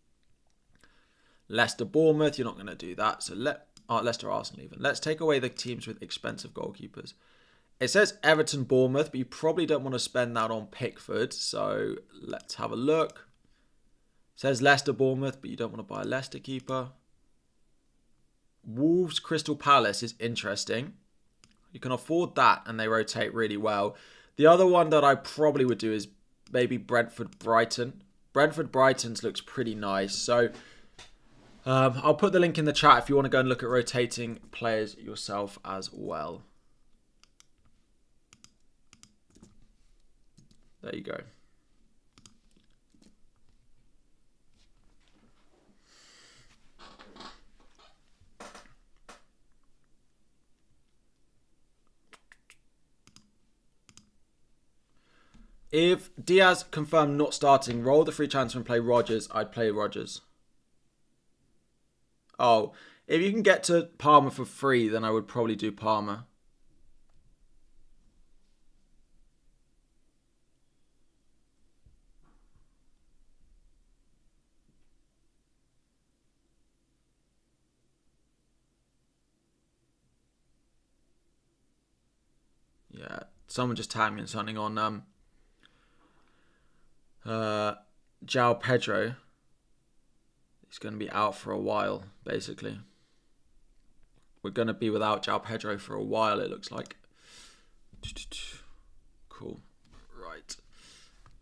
Leicester Bournemouth, you're not going to do that. So Leicester Arsenal even. Let's take away the teams with expensive goalkeepers. It says Everton Bournemouth, but you probably don't want to spend that on Pickford. So let's have a look. It says Leicester Bournemouth, but you don't want to buy a Leicester keeper. Wolves Crystal Palace is interesting. You can afford that and they rotate really well. The other one that I probably would do is maybe Brentford Brighton. Brentford Brighton's looks pretty nice. So I'll put the link in the chat if you want to go and look at rotating players yourself as well. There you go. If Diaz confirmed not starting, roll the free transfer and play Rodgers, I'd play Rodgers. Oh, if you can get to Palmer for free, then I would probably do Palmer. Yeah, someone just tagged me in something on João Pedro. He's going to be out for a while, basically. We're going to be without João Pedro for a while, it looks like. Cool. Right.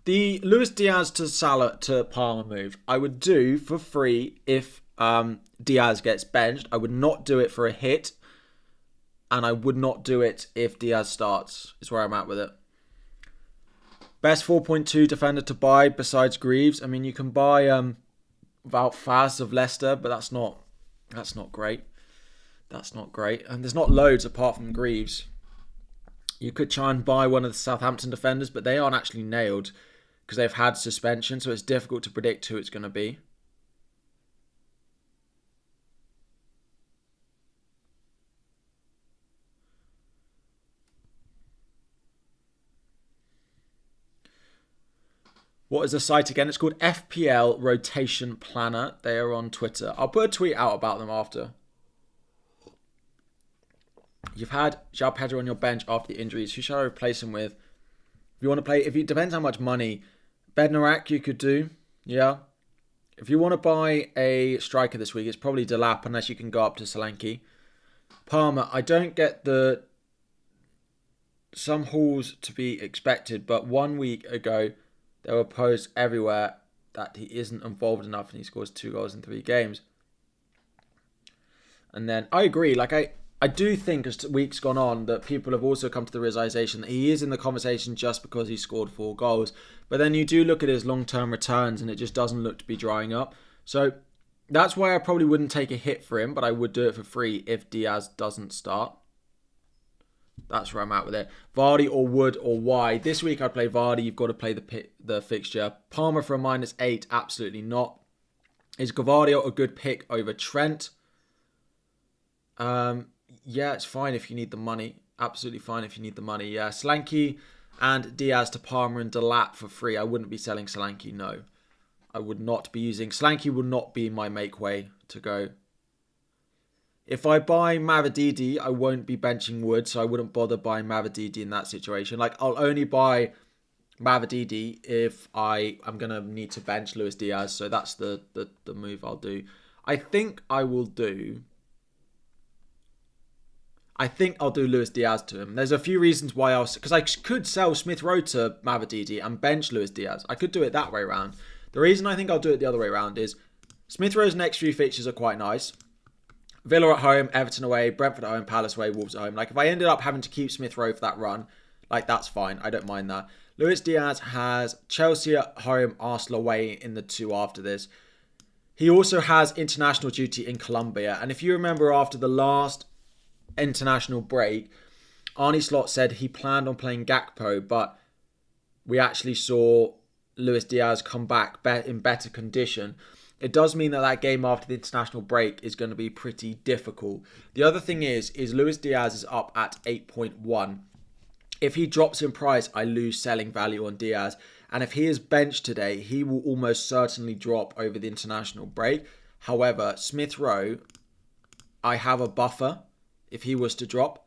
The Luis Diaz to Salah to Palmer move, I would do for free if Diaz gets benched. I would not do it for a hit. And I would not do it if Diaz starts, is where I'm at with it. Best 4.2 defender to buy besides Greaves. I mean, you can buy Wout Faes of Leicester, but that's not great. That's not great. And there's not loads apart from Greaves. You could try and buy one of the Southampton defenders, but they aren't actually nailed because they've had suspension, so it's difficult to predict who it's going to be. What is the site again? It's called FPL Rotation Planner. They are on Twitter. I'll put a tweet out about them after. You've had João Pedro on your bench after the injuries. Who shall I replace him with? If you want to play, it depends how much money. Bednarak you could do, yeah. If you want to buy a striker this week, it's probably Delap unless you can go up to Solanke. Palmer, I don't get some hauls to be expected, but 1 week ago there were posts everywhere that he isn't involved enough and he scores 2 goals in 3 games. And then I agree, I do think as weeks gone on that people have also come to the realization that he is in the conversation just because he scored 4 goals. But then you do look at his long-term returns and it just doesn't look to be drying up. So that's why I probably wouldn't take a hit for him, but I would do it for free if Diaz doesn't start. That's where I'm at with it. Vardy or Wood or Y. This week I'd play Vardy. You've got to play the fixture. Palmer for a -8. Absolutely not. Is Gavardio a good pick over Trent? Yeah, it's fine if you need the money. Absolutely fine if you need the money. Yeah, Solanke and Diaz to Palmer and Delap for free. I wouldn't be selling Solanke, no. I would not be using... Solanke would not be my make way to go. If I buy Mavididi, I won't be benching Wood, so I wouldn't bother buying Mavididi in that situation. I'll only buy Mavididi if I'm going to need to bench Luis Diaz, so that's the move I'll do. I think I'll do Luis Diaz to him. There's a few reasons why because I could sell Smith Rowe to Mavididi and bench Luis Diaz. I could do it that way around. The reason I think I'll do it the other way around is Smith Rowe's next few fixtures are quite nice. Villa at home, Everton away, Brentford at home, Palace away, Wolves at home. If I ended up having to keep Smith Rowe for that run, that's fine. I don't mind that. Luis Diaz has Chelsea at home, Arsenal away in the 2 after this. He also has international duty in Colombia. And if you remember after the last international break, Arne Slot said he planned on playing Gakpo, but we actually saw Luis Diaz come back in better condition. It does mean that game after the international break is going to be pretty difficult. The other thing is Luis Diaz is up at 8.1. If he drops in price, I lose selling value on Diaz. And if he is benched today, he will almost certainly drop over the international break. However, Smith Rowe, I have a buffer. If he was to drop,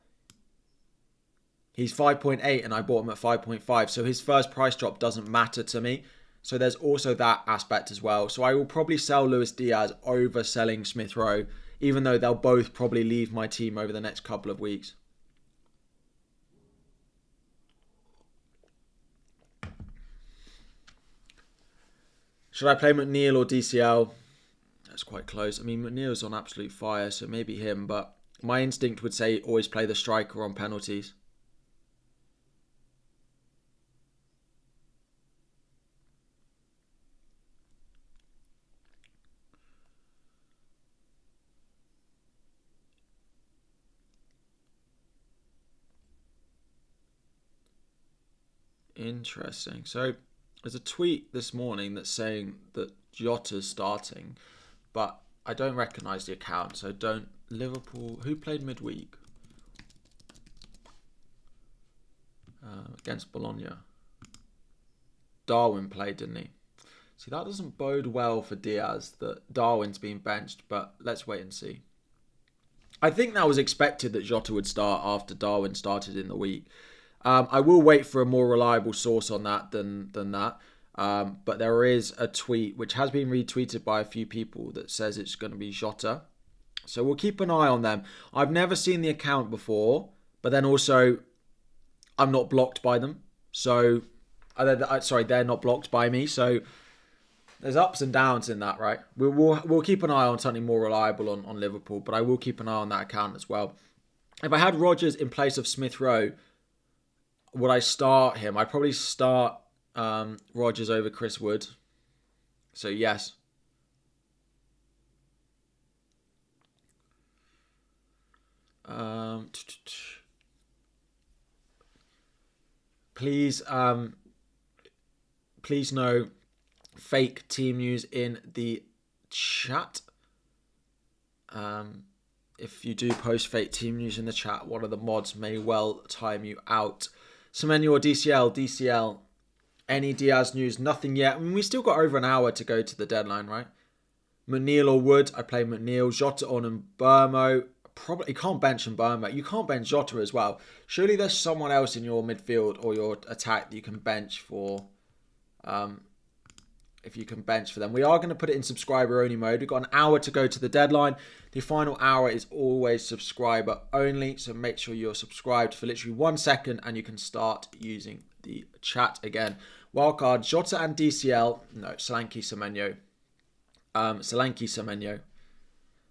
he's 5.8 and I bought him at 5.5. So his first price drop doesn't matter to me. So there's also that aspect as well. So I will probably sell Luis Diaz over selling Smith Rowe, even though they'll both probably leave my team over the next couple of weeks. Should I play McNeil or DCL? That's quite close. I mean, McNeil's on absolute fire, so maybe him, but my instinct would say always play the striker on penalties. Interesting. So there's a tweet this morning that's saying that Jota's starting, but I don't recognise the account, so don't... Liverpool, who played midweek? Against Bologna. Darwin played, didn't he? See, that doesn't bode well for Diaz, that Darwin's been benched, but let's wait and see. I think that was expected that Jota would start after Darwin started in the week. I will wait for a more reliable source on that than that. But there is a tweet, which has been retweeted by a few people, that says it's going to be Jota. So we'll keep an eye on them. I've never seen the account before, but then also I'm not blocked by them. So, they're not blocked by me. So there's ups and downs in that, right? We'll keep an eye on something more reliable on Liverpool, but I will keep an eye on that account as well. If I had Rodgers in place of Smith Rowe, would I start him? I'd probably start Rodgers over Chris Wood. So yes. Please no fake team news in the chat. If you do post fake team news in the chat, one of the mods may well time you out. Semenyo or DCL? DCL. Any Diaz news? Nothing yet. I mean, we still got over an hour to go to the deadline, right? McNeil or Wood? I play McNeil. Jota on and Burmo. Probably you can't bench Burmo. You can't bench Jota as well. Surely there's someone else in your midfield or your attack that you can bench for. If you can bench for them. We are going to put it in subscriber only mode. We've got an hour to go to the deadline. The final hour is always subscriber only. So make sure you're subscribed for literally 1 second and you can start using the chat again. Wildcard, Jota and DCL. No, Solanke Semenyo. Solanke Semenyo.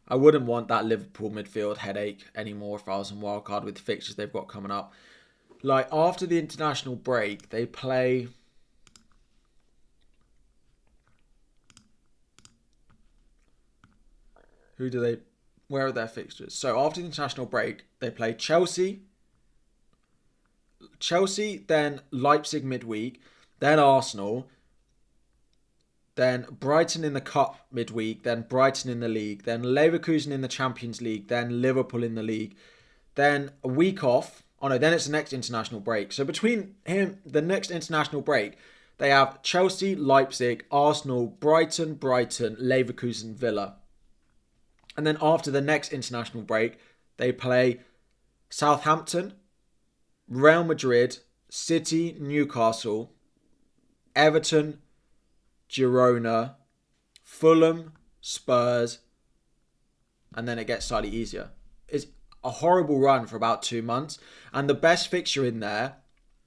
I wouldn't want that Liverpool midfield headache anymore if I was on wildcard with the fixtures they've got coming up. Like after the international break, they play... Where are their fixtures? So after the international break, they play Chelsea, then Leipzig midweek, then Arsenal, then Brighton in the Cup midweek, then Brighton in the league, then Leverkusen in the Champions League, then Liverpool in the league, then a week off. Oh no, then it's the next international break. So between the next international break, they have Chelsea, Leipzig, Arsenal, Brighton, Leverkusen, Villa. And then after the next international break, they play Southampton, Real Madrid, City, Newcastle, Everton, Girona, Fulham, Spurs, and then it gets slightly easier. It's a horrible run for about 2 months. And the best fixture in there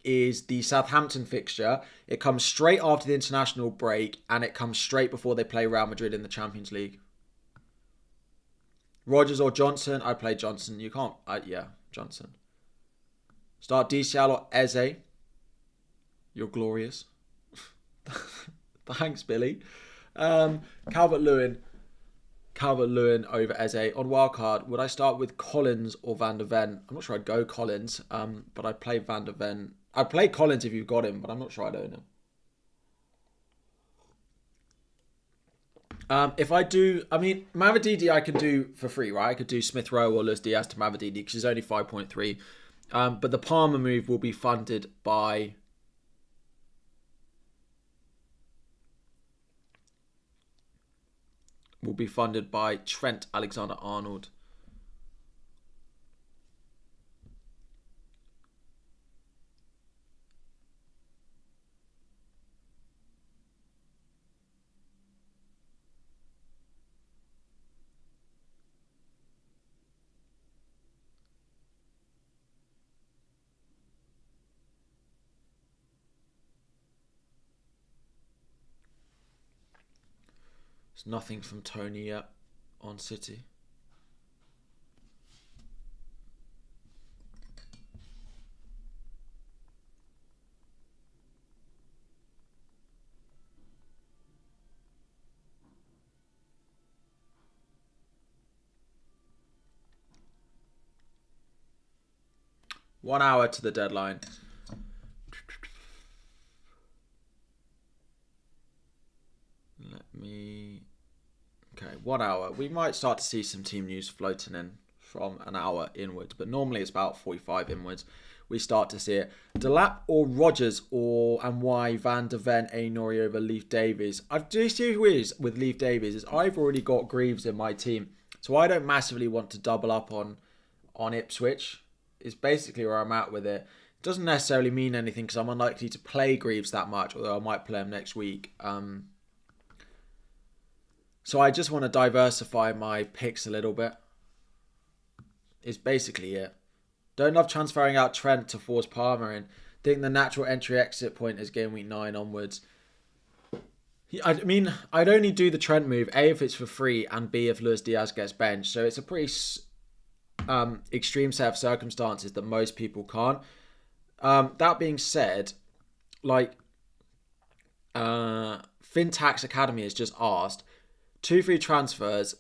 is the Southampton fixture. It comes straight after the international break and it comes straight before they play Real Madrid in the Champions League. Rodgers or Johnson? I'd play Johnson. You can't... Johnson. Start DCL or Eze. You're glorious. Thanks, Billy. Calvert-Lewin over Eze. On wildcard, would I start with Collins or Van der Ven? I'm not sure I'd go Collins, but I'd play Van der Ven. I'd play Collins if you've got him, but I'm not sure I'd own him. If I do, I mean, Mavididi I can do for free, right? I could do Smith Rowe or Luis Diaz to Mavididi because he's only 5.3. But the Palmer move will be funded by... Trent Alexander-Arnold. There's nothing from Tony yet on City. One hour to the deadline. Okay, 1 hour. We might start to see some team news floating in from an hour inwards, but normally it's about 45 inwards. We start to see it. Delap or Rodgers and why Van der Ven, Aïnouri over Leif Davies. I do see who is with Leif Davies is I've already got Greaves in my team, so I don't massively want to double up on Ipswich. It's basically where I'm at with it. It doesn't necessarily mean anything because I'm unlikely to play Greaves that much, although I might play him next week. So I just want to diversify my picks a little bit. Is basically it. Don't love transferring out Trent to force Palmer in. Think the natural entry-exit point is game week 9 onwards. I mean, I'd only do the Trent move, A, if it's for free, and B, if Luis Diaz gets benched. So it's a pretty extreme set of circumstances that most people can't. That being said, like, Fintax Academy has just asked, 2 free transfers,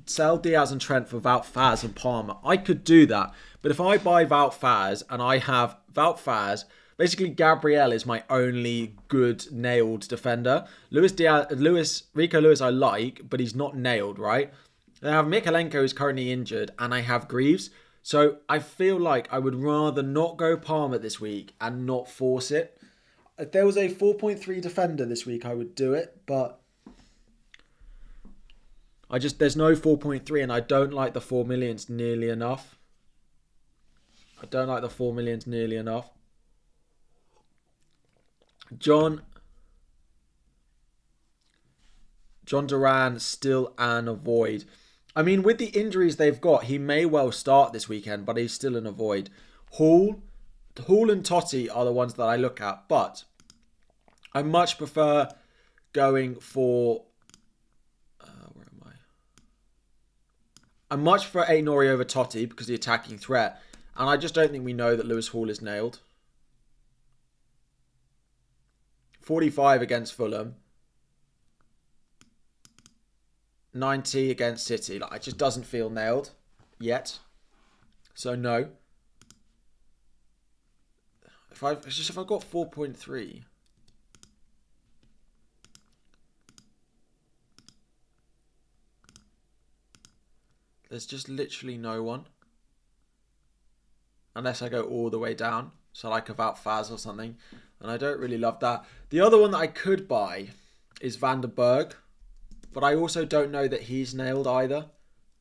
sell Diaz and Trent for Wout Faz and Palmer. I could do that. But if I buy Wout Faz and I have Wout Faz, basically Gabriel is my only good nailed defender. Rico Lewis I like, but he's not nailed, right? Then I have Mikalenko who's currently injured and I have Greaves. So I feel like I would rather not go Palmer this week and not force it. If there was a 4.3 defender this week, I would do it, but there's no 4.3, and I don't like the 4 millions nearly enough. I don't like the 4 millions nearly enough. John Duran still an avoid. I mean, with the injuries they've got, he may well start this weekend, but he's still an avoid. Hall and Totti are the ones that I look at, but I much prefer going for... where am I much prefer Aït-Nouri over Totti because of the attacking threat, and I just don't think we know that Lewis Hall is nailed. 45 against Fulham. 90 against City. Like, it just doesn't feel nailed yet. So no. If I've got 4.3. There's just literally no one. Unless I go all the way down. So like about Faz or something. And I don't really love that. The other one that I could buy is Van der Berg. But I also don't know that he's nailed either.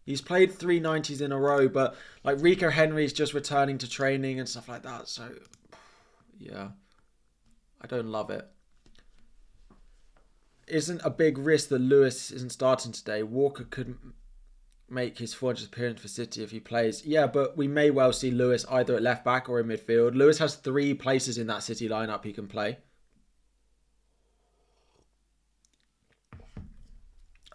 He's played 390s in a row, but like Rico Henry's just returning to training and stuff like that. So, yeah, I don't love it. Isn't a big risk that Lewis isn't starting today. Walker couldn't make his 400th appearance for City if he plays. Yeah, but we may well see Lewis either at left back or in midfield. Lewis has 3 places in that City lineup he can play.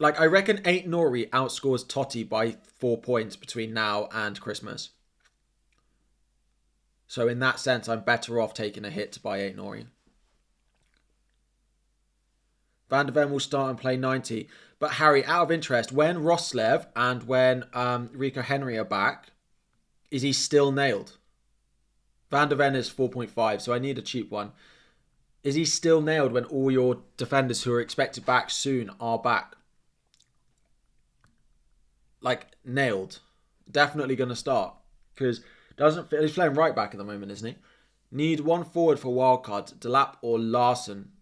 Like, I reckon Aït-Nouri outscores Totti by 4 points between now and Christmas. So in that sense, I'm better off taking a hit to buy Aït-Nouri. Van de Ven will start and play 90. But Harry, out of interest, when Roslev and when Rico Henry are back, is he still nailed? Van de Ven is 4.5, so I need a cheap one. Is he still nailed when all your defenders who are expected back soon are back? Like, nailed. Definitely going to start. Because he's playing right back at the moment, isn't he? Need one forward for wildcard. Delap or Larson.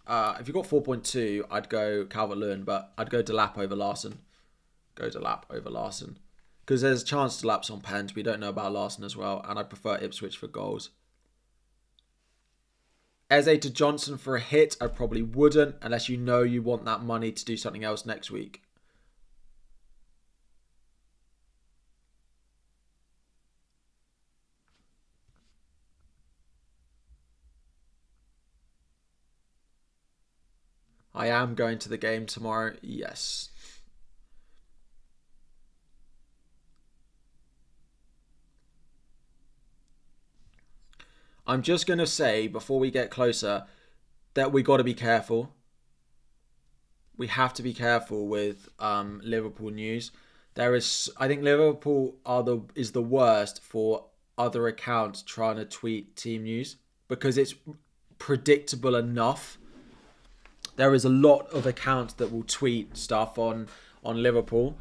If you've got 4.2, I'd go Calvert-Lewin, but I'd go Delap over Larson. Go Delap over Larson. Because there's a chance Delap's on pens. We don't know about Larson as well. And I prefer Ipswich for goals. Eze to Johnson for a hit. I probably wouldn't. Unless you know you want that money to do something else next week. I am going to the game tomorrow. Yes. I'm just going to say, before we get closer, that we got to be careful. We have to be careful with Liverpool news. I think Liverpool is the worst for other accounts trying to tweet team news because it's predictable enough. There is a lot of accounts that will tweet stuff on Liverpool.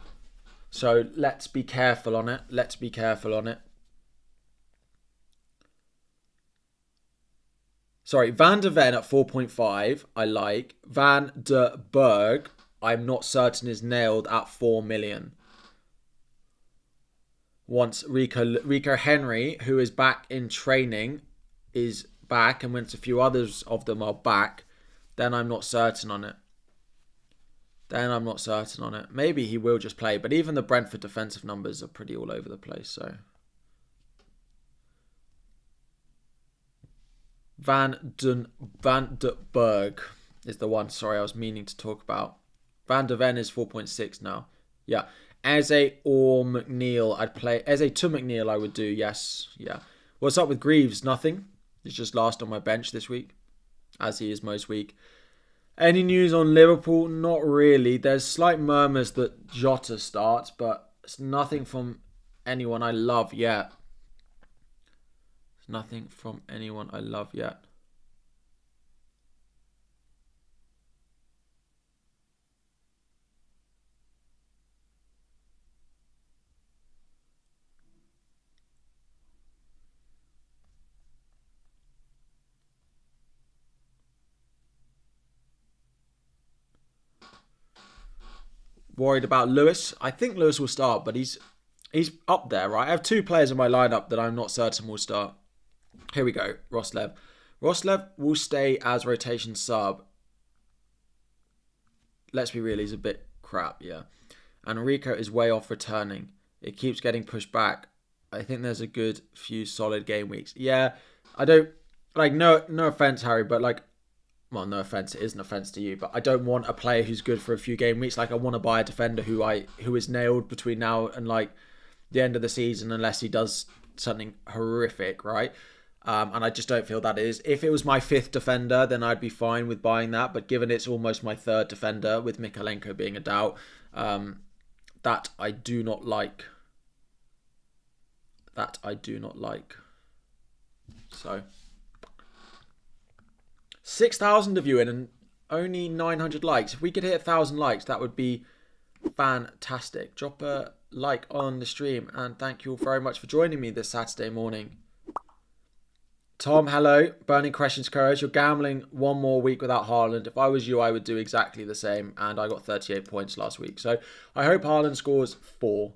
So let's be careful on it. Let's be careful on it. Sorry, Van de Ven at 4.5, I like. Van de Berg, I'm not certain is nailed at 4 million. Once Rico Henry, who is back in training, is back, and once a few others of them are back, then I'm not certain on it. Maybe he will just play, but even the Brentford defensive numbers are pretty all over the place, so... Van de Berg is the one, sorry, I was meaning to talk about. Van de Ven is 4.6 now. Yeah. Eze or McNeil, I'd play. Eze to McNeil, I would do, yes. Yeah. What's up with Greaves? Nothing. He's just last on my bench this week, as he is most week. Any news on Liverpool? Not really. There's slight murmurs that Jota starts, but it's nothing from anyone I love yet. Nothing from anyone I love yet. worried about Lewis. I think Lewis will start, but he's up there, right? I have 2 players in my lineup that I'm not certain will start. Here we go. Roslev. Roslev will stay as rotation sub. Let's be real, he's a bit crap, yeah. And Rico is way off returning. It keeps getting pushed back. I think there's a good few solid game weeks. Yeah, I don't like no offense, Harry, but like, well, no offense, it is an offense to you, but I don't want a player who's good for a few game weeks. Like, I want to buy a defender who is nailed between now and like the end of the season, unless he does something horrific, right? And I just don't feel that is. If it was my 5th defender, then I'd be fine with buying that. But given it's almost my 3rd defender, with Mikalenko being a doubt, that I do not like. That I do not like. So 6,000 of you in and only 900 likes. If we could hit 1,000 likes, that would be fantastic. Drop a like on the stream, and thank you all very much for joining me this Saturday morning. Tom, hello. Burning Questions Courage. You're gambling one more week without Haaland. If I was you, I would do exactly the same, and I got 38 points last week. So I hope Haaland scores 4.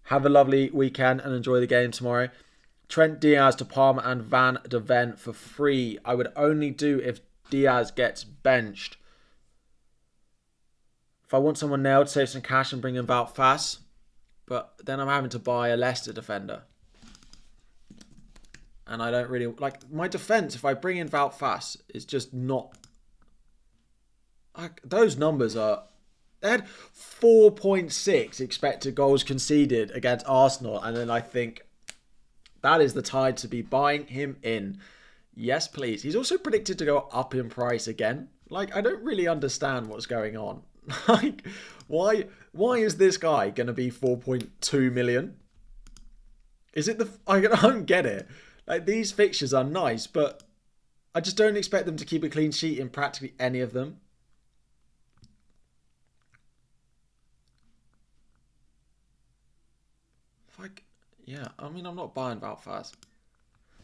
Have a lovely weekend and enjoy the game tomorrow. Trent Diaz to Palmer and Van de Ven for free. I would only do if Diaz gets benched. If I want someone nailed, save some cash and bring in Wout Faes. But then I'm having to buy a Leicester defender. And I don't really... Like, my defence, if I bring in Wout Faes, is just not... Like, those numbers are... They had 4.6 expected goals conceded against Arsenal. And then I think that is the tide to be buying him in. Yes, please. He's also predicted to go up in price again. Like, I don't really understand what's going on. Like, why is this guy going to be 4.2 million? Is it the... I don't get it. Like, these fixtures are nice, but I just don't expect them to keep a clean sheet in practically any of them. Like, yeah, I mean, I'm not buying Wout Faes.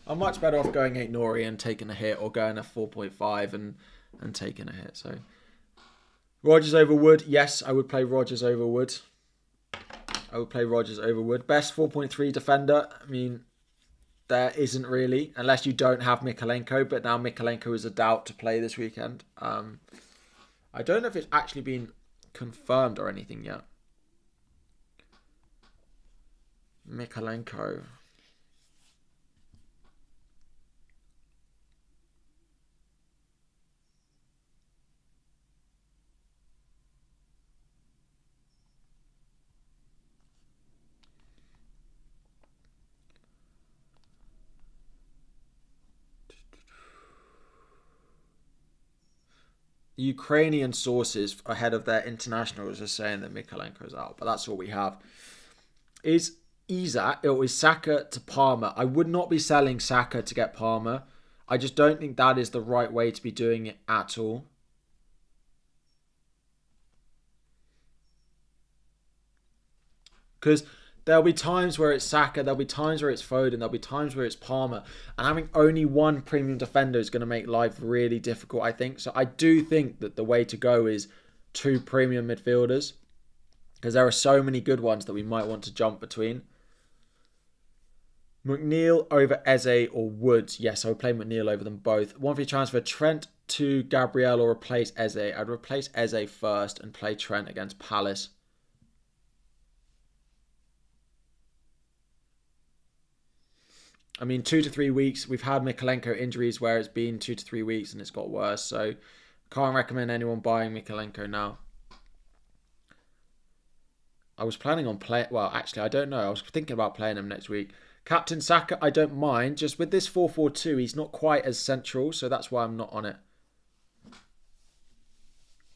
I'm much better off going 8 Nori and taking a hit, or going a 4.5 and taking a hit. So, Rodgers over Wood. Yes, I would play Rodgers over Wood. I would play Rodgers over Wood. Best 4.3 defender. I mean, there isn't really, unless you don't have Mikalenko, but now Mikalenko is a doubt to play this weekend. I don't know if it's actually been confirmed or anything yet. Mikalenko. Ukrainian sources ahead of their internationals are saying that Mikalenko's out, but that's all we have. Is Saka to Palmer? I would not be selling Saka to get Palmer. I just don't think that is the right way to be doing it at all. Because there'll be times where it's Saka, there'll be times where it's Foden, there'll be times where it's Palmer. And having only one premium defender is going to make life really difficult, I think. So I do think that the way to go is 2 premium midfielders. Because there are so many good ones that we might want to jump between. McNeil over Eze or Woods. Yes, I would play McNeil over them both. 1v transfer Trent to Gabriel or replace Eze. I'd replace Eze first and play Trent against Palace. I mean, 2 to 3 weeks. We've had Mikalenko injuries where it's been 2 to 3 weeks and it's got worse. So, can't recommend anyone buying Mikalenko now. I was planning on playing... Well, actually, I don't know. I was thinking about playing him next week. Captain Saka, I don't mind. Just with this 4-4-2, he's not quite as central. So, that's why I'm not on it.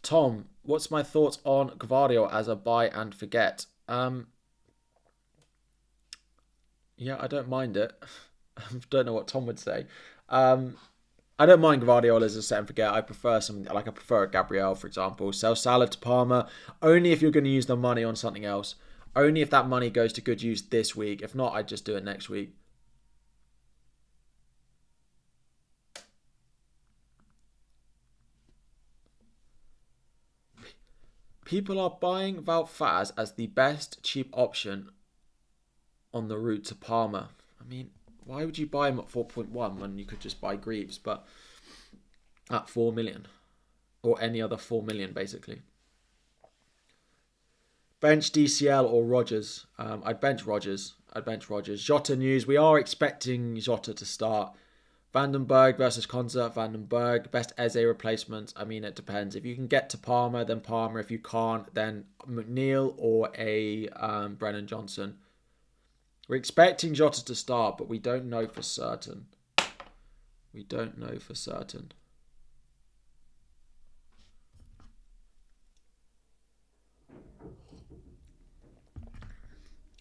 Tom, what's my thoughts on Gvardiol as a buy and forget? Yeah, I don't mind it. I don't know what Tom would say. I don't mind Gvardiol as a set and forget. I prefer something like I prefer a Gabriel, for example. Sell Salah to Palmer only if you're going to use the money on something else. Only if that money goes to good use this week. If not, I'd just do it next week. People are buying Valfaz as the best cheap option on the route to Parma. I mean, why would you buy him at 4.1 when you could just buy Greaves, but at 4 million? Or any other 4 million, basically. Bench DCL or Rodgers. I'd bench Rodgers. Jota news. We are expecting Jota to start. Vandenberg versus Konza. Vandenberg. Best Eze replacement. I mean, it depends. If you can get to Palmer, then Palmer. If you can't, then McNeil or a Brennan Johnson. We're expecting Jota to start, but we don't know for certain.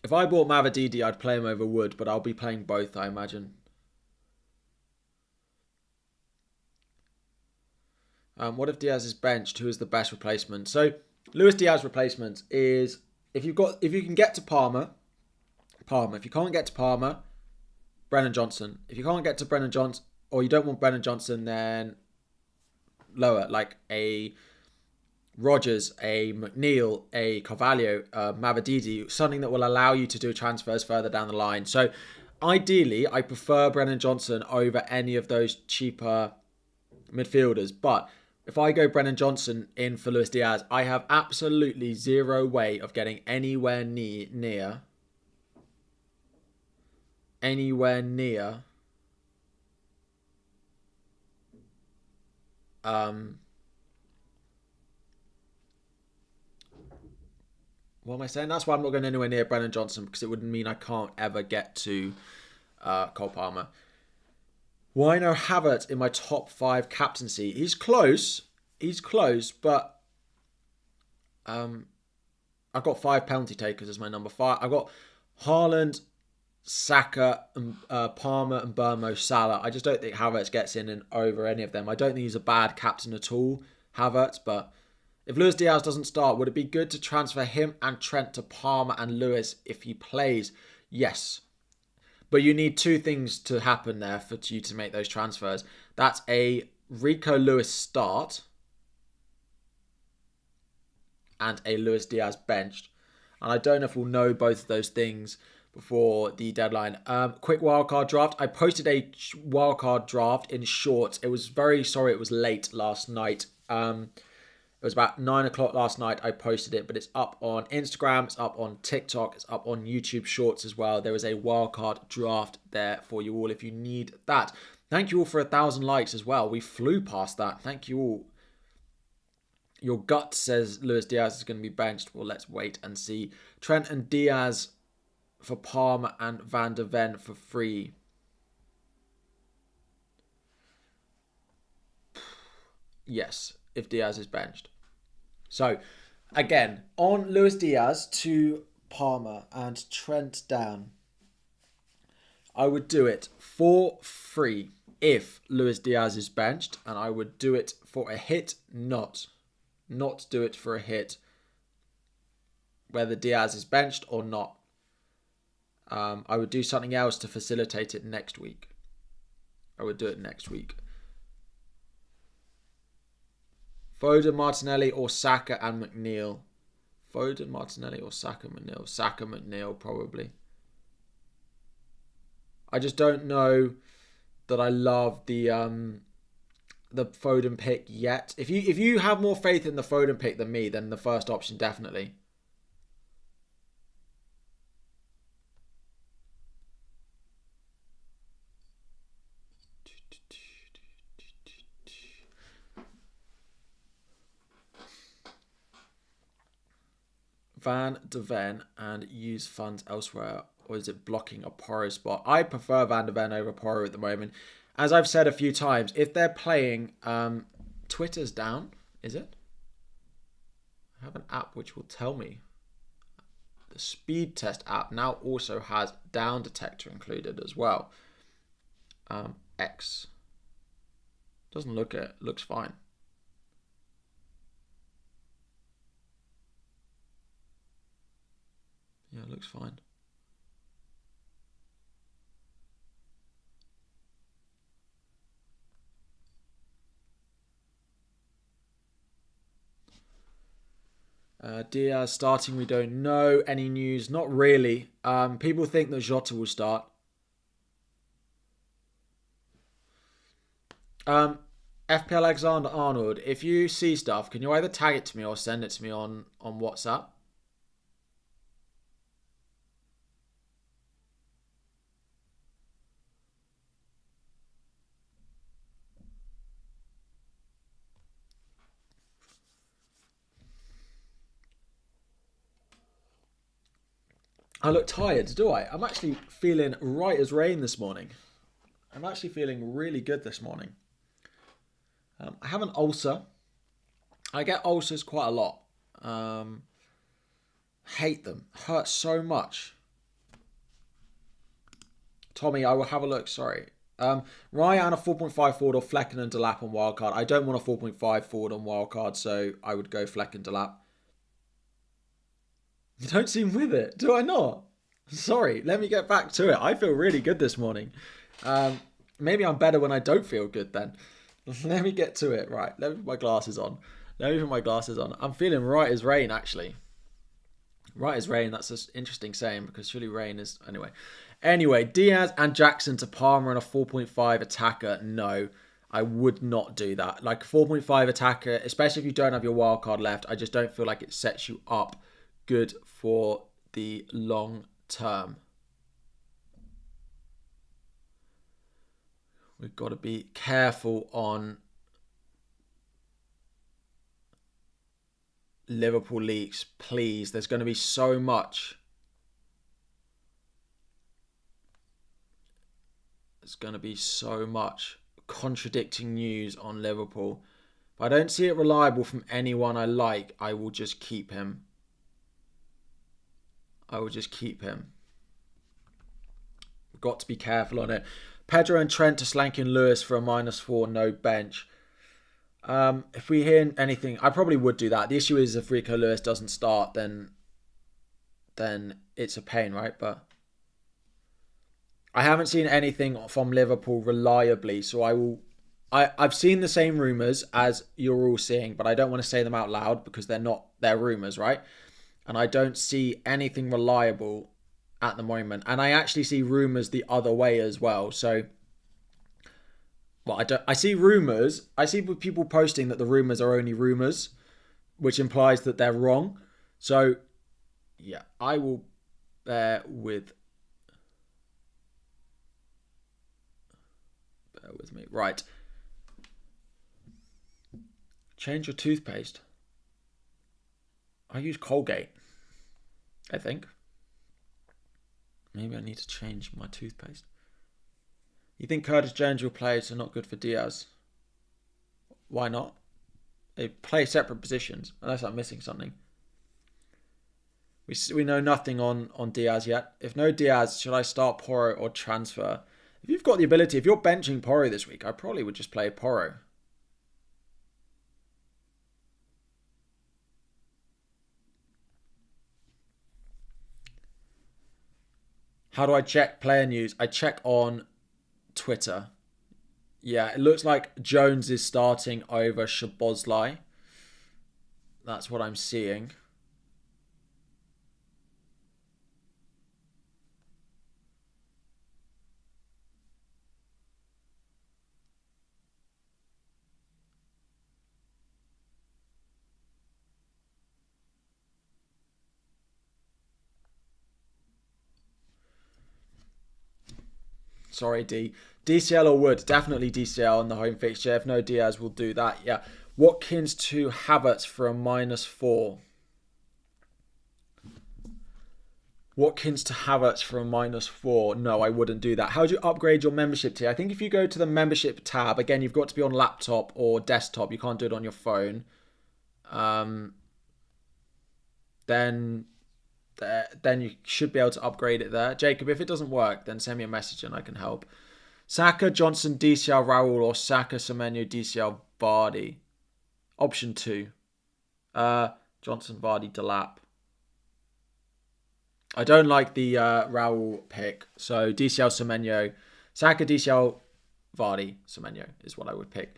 If I bought Mavididi, I'd play him over Wood, but I'll be playing both, I imagine. What if Diaz is benched? Who is the best replacement? So Luis Diaz replacement is if you can get to Palmer. If you can't get to Palmer, Brennan Johnson. If you can't get to Brennan Johnson, or you don't want Brennan Johnson, then lower, like a Rodgers, a McNeil, a Carvalho, Mavididi, something that will allow you to do transfers further down the line. So ideally, I prefer Brennan Johnson over any of those cheaper midfielders. But if I go Brennan Johnson in for Luis Diaz, I have absolutely zero way of getting anywhere near what am I saying? That's why I'm not going anywhere near Brennan Johnson, because it would mean I can't ever get to Cole Palmer. Why no Havertz in my top 5 captaincy? He's close, but I've got 5 penalty takers as my number 5. I've got Haaland, Saka, Palmer, and Burmo, Salah. I just don't think Havertz gets in and over any of them. I don't think he's a bad captain at all, Havertz, but if Luis Diaz doesn't start, would it be good to transfer him and Trent to Palmer and Lewis if he plays? Yes. But you need 2 things to happen there for you to make those transfers. That's a Rico Lewis start and a Luis Diaz benched. And I don't know if we'll know both of those things before the deadline. Quick wildcard draft. I posted a wildcard draft in shorts. It was late last night. It was about 9 o'clock last night I posted it, but it's up on Instagram, it's up on TikTok, it's up on YouTube Shorts as well. There is a wildcard draft there for you all if you need that. Thank you all for 1,000 likes as well. We flew past that. Thank you all. Your gut says Luis Diaz is going to be benched. Well, let's wait and see. Trent and Diaz for Palmer and Van de Ven for free. Yes, if Diaz is benched. So, again, on Luis Diaz to Palmer and Trent down, I would do it for free if Luis Diaz is benched, and I would do it for a hit, not do it for a hit, whether Diaz is benched or not. I would do something else to facilitate it next week. I would do it next week. Foden, Martinelli, or Saka and McNeil. Foden, Martinelli, or Saka, McNeil. Saka, McNeil, probably. I just don't know that I love the Foden pick yet. If you have more faith in the Foden pick than me, then the first option definitely. Van de Ven and use funds elsewhere, or is it blocking a Porro spot? I prefer Van de Ven over Porro at the moment. As I've said a few times, if they're playing, Twitter's down, is it? I have an app which will tell me. The speed test app now also has down detector included as well. X. Doesn't look it, looks fine. Yeah, it looks fine. Diaz starting, we don't know. Any news? Not really. People think that Jota will start. FPL Alexander Arnold, if you see stuff, can you either tag it to me or send it to me on WhatsApp? I look tired, do I? I'm actually feeling right as rain this morning. I'm actually feeling really good this morning. I have an ulcer. I get ulcers quite a lot. Hate them. Hurt so much. Tommy, I will have a look. Sorry. Ryan a 4.5 forward or Flecken and Delap on wildcard. I don't want a 4.5 forward on wildcard, so I would go Flecken Delap. You don't seem with it, do I not? Sorry, let me get back to it. I feel really good this morning. Maybe I'm better when I don't feel good then. Let me get to it. Right, let me put my glasses on. I'm feeling right as rain, actually. Right as rain, that's an interesting saying because surely rain is... Anyway, Diaz and Jackson to Palmer and a 4.5 attacker. No, I would not do that. Like 4.5 attacker, especially if you don't have your wild card left, I just don't feel like it sets you up good for the long term. We've got to be careful on Liverpool leaks, please. There's going to be so much. There's going to be so much contradicting news on Liverpool. If I don't see it reliable from anyone I like, I will just keep him. We've got to be careful on it. Pedro and Trent to Slanky and Lewis for a -4, no bench. If we hear anything, I probably would do that. The issue is if Rico Lewis doesn't start, then it's a pain, right? But I haven't seen anything from Liverpool reliably, so I've seen the same rumours as you're all seeing, but I don't want to say them out loud because they're rumours, right? And I don't see anything reliable at the moment. And I actually see rumours the other way as well. So, well, I see rumours. I see people posting that the rumours are only rumours, which implies that they're wrong. So, yeah, I will bear with me. Right. Change your toothpaste. I use Colgate, I think. Maybe I need to change my toothpaste. You think Curtis Jones will play, so not good for Diaz? Why not? They play separate positions, unless I'm missing something. We know nothing on Diaz yet. If no Diaz, should I start Porro or transfer? If you've got the ability, if you're benching Porro this week, I probably would just play Porro. How do I check player news? I check on Twitter. Yeah, it looks like Jones is starting over Szoboszlai. That's what I'm seeing. Sorry, D. DCL or Wood? Definitely DCL on the home fixture. If no Diaz, we'll do that. Yeah. Watkins to Havertz for a -4. Watkins to Havertz for a -4. No, I wouldn't do that. How do you upgrade your membership tier? I think if you go to the membership tab, again, you've got to be on laptop or desktop. You can't do it on your phone. Then you should be able to upgrade it there. Jacob, if it doesn't work, then send me a message and I can help. Saka, Johnson, DCL, Raul, or Saka, Semenyo, DCL, Vardy. Option 2. Johnson, Vardy, Delap. I don't like the Raul pick. So DCL, Semenyo. Saka, DCL, Vardy, Semenyo is what I would pick.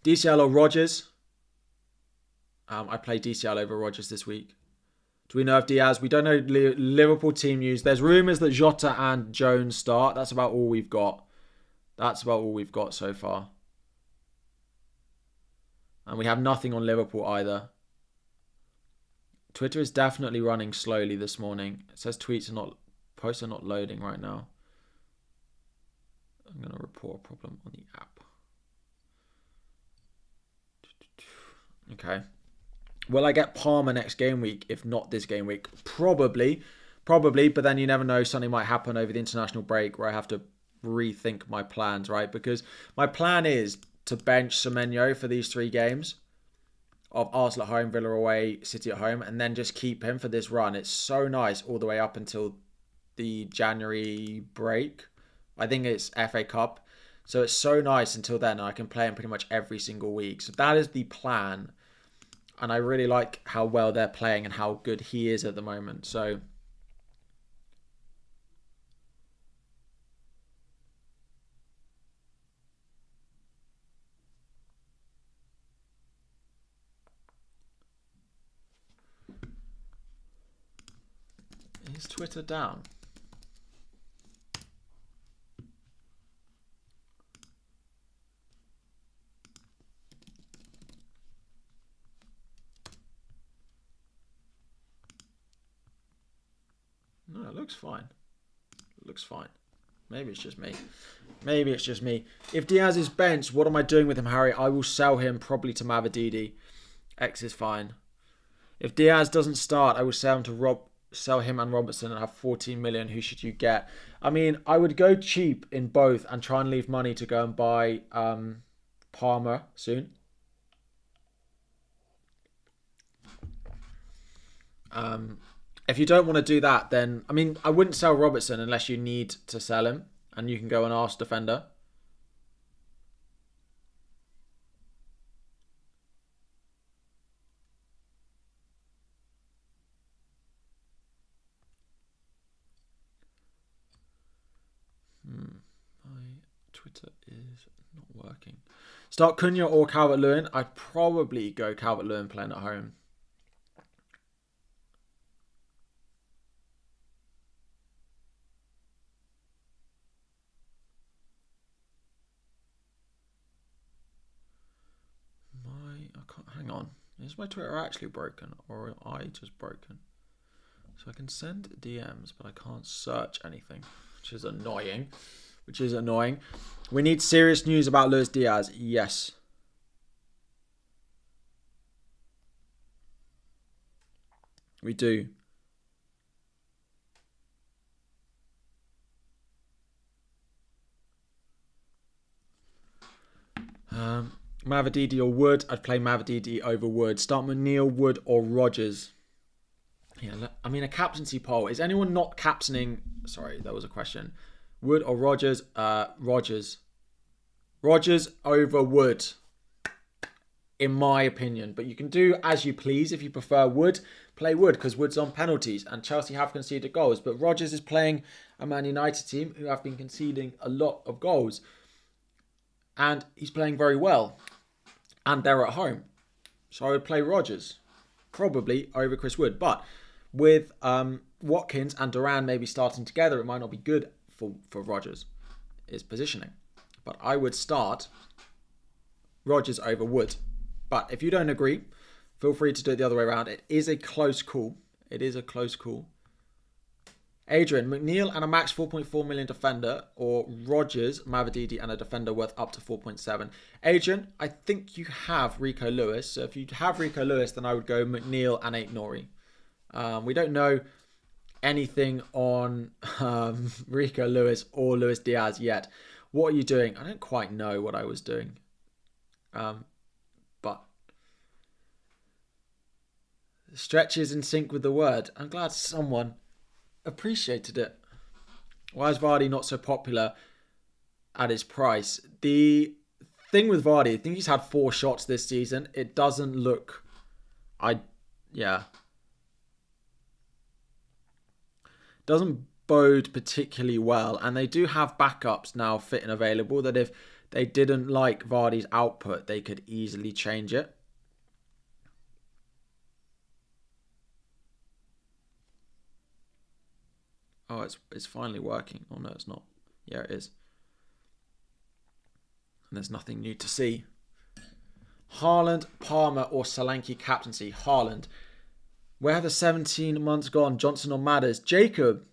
DCL or Rodgers. I play DCL over Rodgers this week. Do we know if Diaz? We don't know Liverpool team news. There's rumours that Jota and Jones start. That's about all we've got. That's about all we've got so far. And we have nothing on Liverpool either. Twitter is definitely running slowly this morning. It says posts are not loading right now. I'm going to report a problem on the app. Okay. Will I get Palmer next game week? If not this game week, probably. But then you never know. Something might happen over the international break where I have to rethink my plans, right? Because my plan is to bench Semenyo for these 3 games of Arsenal at home, Villa away, City at home, and then just keep him for this run. It's so nice all the way up until the January break. I think it's FA Cup. So it's so nice until then. I can play him pretty much every single week. So that is the plan. And I really like how well they're playing and how good he is at the moment. So is Twitter down? No, it looks fine. It looks fine. Maybe it's just me. Maybe it's just me. If Diaz is benched, what am I doing with him, Harry? I will sell him probably to Mavididi. X is fine. If Diaz doesn't start, I will sell him and Robertson and have 14 million. Who should you get? I mean, I would go cheap in both and try and leave money to go and buy Palmer soon. If you don't want to do that, then, I mean, I wouldn't sell Robertson unless you need to sell him and you can go and ask defender. My Twitter is not working. Start Cunha or Calvert-Lewin. I'd probably go Calvert-Lewin playing at home. Hang on. Is my Twitter actually broken or am I just broken? So I can send DMs, but I can't search anything, which is annoying. We need serious news about Luis Diaz. Yes. We do. Mavididi or Wood? I'd play Mavididi over Wood. Start McNeil, Wood or Rodgers? Yeah, I mean, a captaincy poll. Is anyone not captaining? Sorry, that was a question. Wood or Rodgers? Rodgers. Rodgers over Wood, in my opinion. But you can do as you please. If you prefer Wood, play Wood because Wood's on penalties and Chelsea have conceded goals. But Rodgers is playing a Man United team who have been conceding a lot of goals. And he's playing very well. And they're at home. So I would play Rodgers. Probably over Chris Wood. But with Watkins and Duran maybe starting together, it might not be good for Rodgers. His positioning. But I would start Rodgers over Wood. But if you don't agree, feel free to do it the other way around. It is a close call. Adrian, McNeil and a max 4.4 million defender, or Rodgers, Mavididi and a defender worth up to 4.7. Adrian, I think you have Rico Lewis. So if you have Rico Lewis, then I would go McNeil and Aït-Nouri. We don't know anything on Rico Lewis or Luis Diaz yet. What are you doing? I don't quite know what I was doing. But stretches in sync with the word. I'm glad someone appreciated it. Why is Vardy not so popular at his price? The thing with Vardy, I think he's had 4 shots this season. It doesn't look... Doesn't bode particularly well. And they do have backups now fit and available that if they didn't like Vardy's output, they could easily change it. Oh, it's finally working. Oh, no, it's not. Yeah, it is. And there's nothing new to see. Haaland, Palmer, or Solanke captaincy? Haaland. Where have the 17 months gone? Johnson or Madders? Jacob,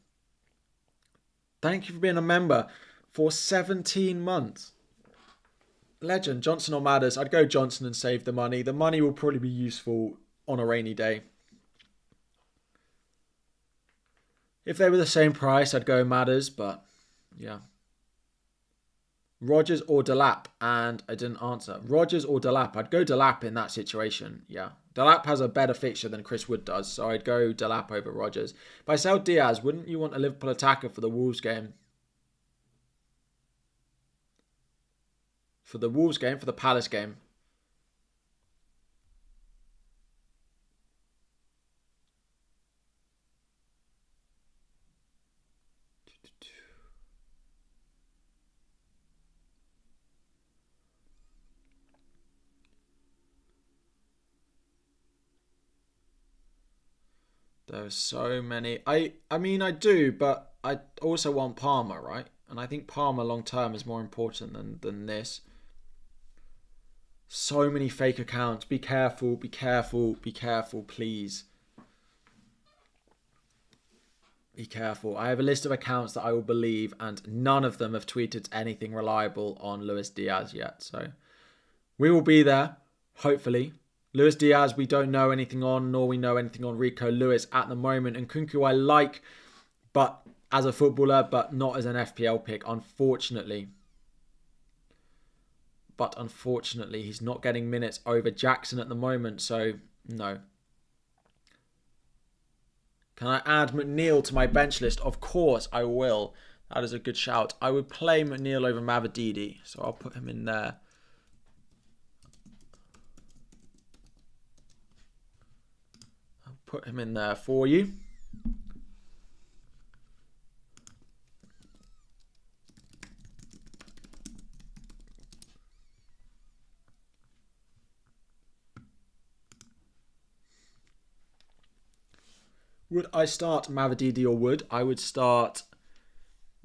thank you for being a member for 17 months. Legend, Johnson or Madders? I'd go Johnson and save the money. The money will probably be useful on a rainy day. If they were the same price, I'd go Madders, but yeah. Rodgers or Delap? And I didn't answer. Rodgers or Delap? I'd go Delap in that situation, yeah. Delap has a better fixture than Chris Wood does, so I'd go Delap over Rodgers. If I sell Diaz, wouldn't you want a Liverpool attacker for the Wolves game? For the Wolves game, for the Palace game? There's so many. I mean, I do, but I also want Palmer, right? And I think Palmer long term is more important than this. So many fake accounts. Be careful, be careful, be careful, please. Be careful. I have a list of accounts that I will believe, and none of them have tweeted anything reliable on Luis Diaz yet. So we will be there, hopefully. Luis Diaz, we don't know anything on, nor we know anything on Rico Lewis at the moment. And Kunku I like, but as a footballer, but not as an FPL pick, unfortunately. But unfortunately, he's not getting minutes over Jackson at the moment, so no. Can I add McNeil to my bench list? Of course I will. That is a good shout. I would play McNeil over Mavididi, so I'll put him in there. Put him in there for you. Would I start Mavididi or Wood? I would start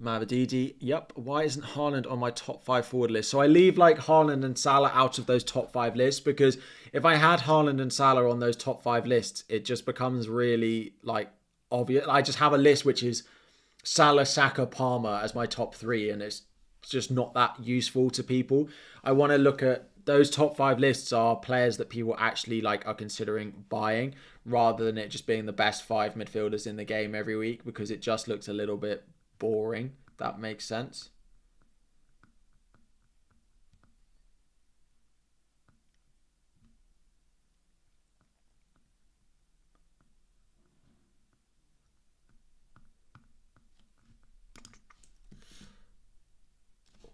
Mavididi. Yep. Why isn't Haaland on my top 5 forward list? So I leave like Haaland and Salah out of those top 5 lists, because if I had Haaland and Salah on those top 5 lists, it just becomes really like obvious. I just have a list which is Salah, Saka, Palmer as my top 3, and it's just not that useful to people. I want to look at those top 5 lists are players that people actually like are considering buying, rather than it just being the best 5 midfielders in the game every week, because it just looks a little bit boring. If that makes sense.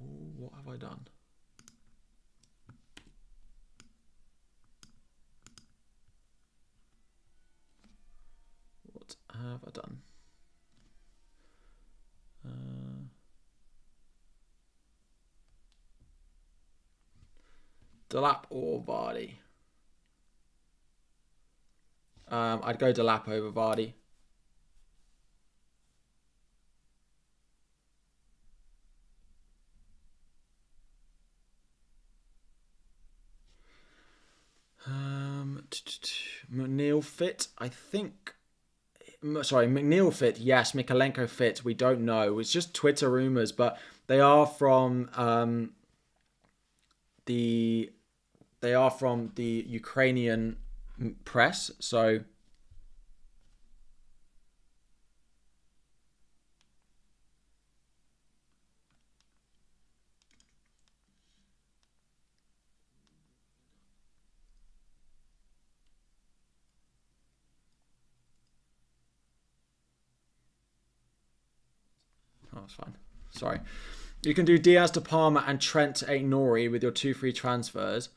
Ooh, what have I done? What have I done? Delap or Vardy? I'd go Delap over Vardy. McNeil fit, I think. Sorry, McNeil fit, yes. Mikalenko fit, we don't know. It's just Twitter rumors, but they are from the Ukrainian press, so oh, it's fine. Sorry. You can do Diaz to Palmer and Trent to Aït-Nouri with your 2 free transfers.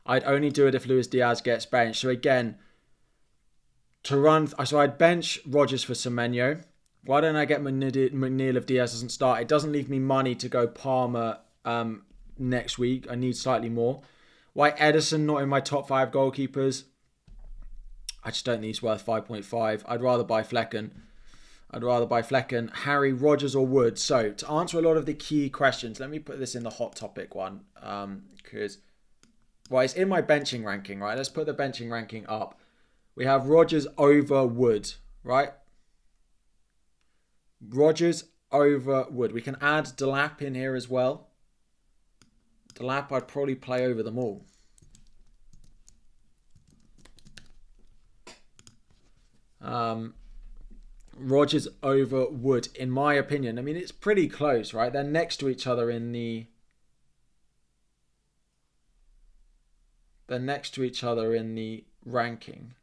I'd only do it if Luis Diaz gets benched. So again, so I'd bench Rodgers for Semenyo. Why don't I get McNeil if Diaz doesn't start? It doesn't leave me money to go Palmer next week. I need slightly more. Why Edison not in my top 5 goalkeepers? I just don't think he's worth 5.5. I'd rather buy Flecken. I'd rather buy Flecken, Harry, Rogers or Wood. So to answer a lot of the key questions, let me put this in the hot topic one. Because, well, it's in my benching ranking, right? Let's put the benching ranking up. We have Rogers over Wood, right? Rogers over Wood. We can add Delap in here as well. Delap I'd probably play over them all. Rogers over Wood, in my opinion. I mean, it's pretty close, right? They're next to each other in the... They're next to each other in the ranking.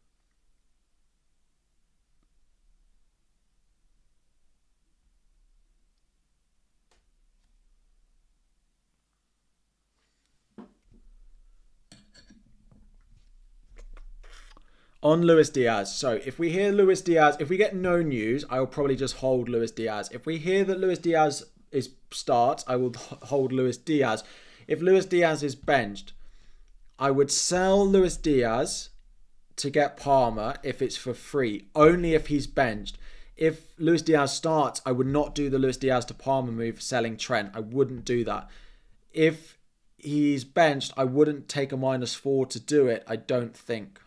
On Luis Diaz. So if we hear Luis Diaz, if we get no news, I will probably just hold Luis Diaz. If we hear that Luis Diaz is starts, I will hold Luis Diaz. If Luis Diaz is benched, I would sell Luis Diaz to get Palmer if it's for free, only if he's benched. If Luis Diaz starts, I would not do the Luis Diaz to Palmer move selling Trent. I wouldn't do that. If he's benched, I wouldn't take a -4 to do it, I don't think.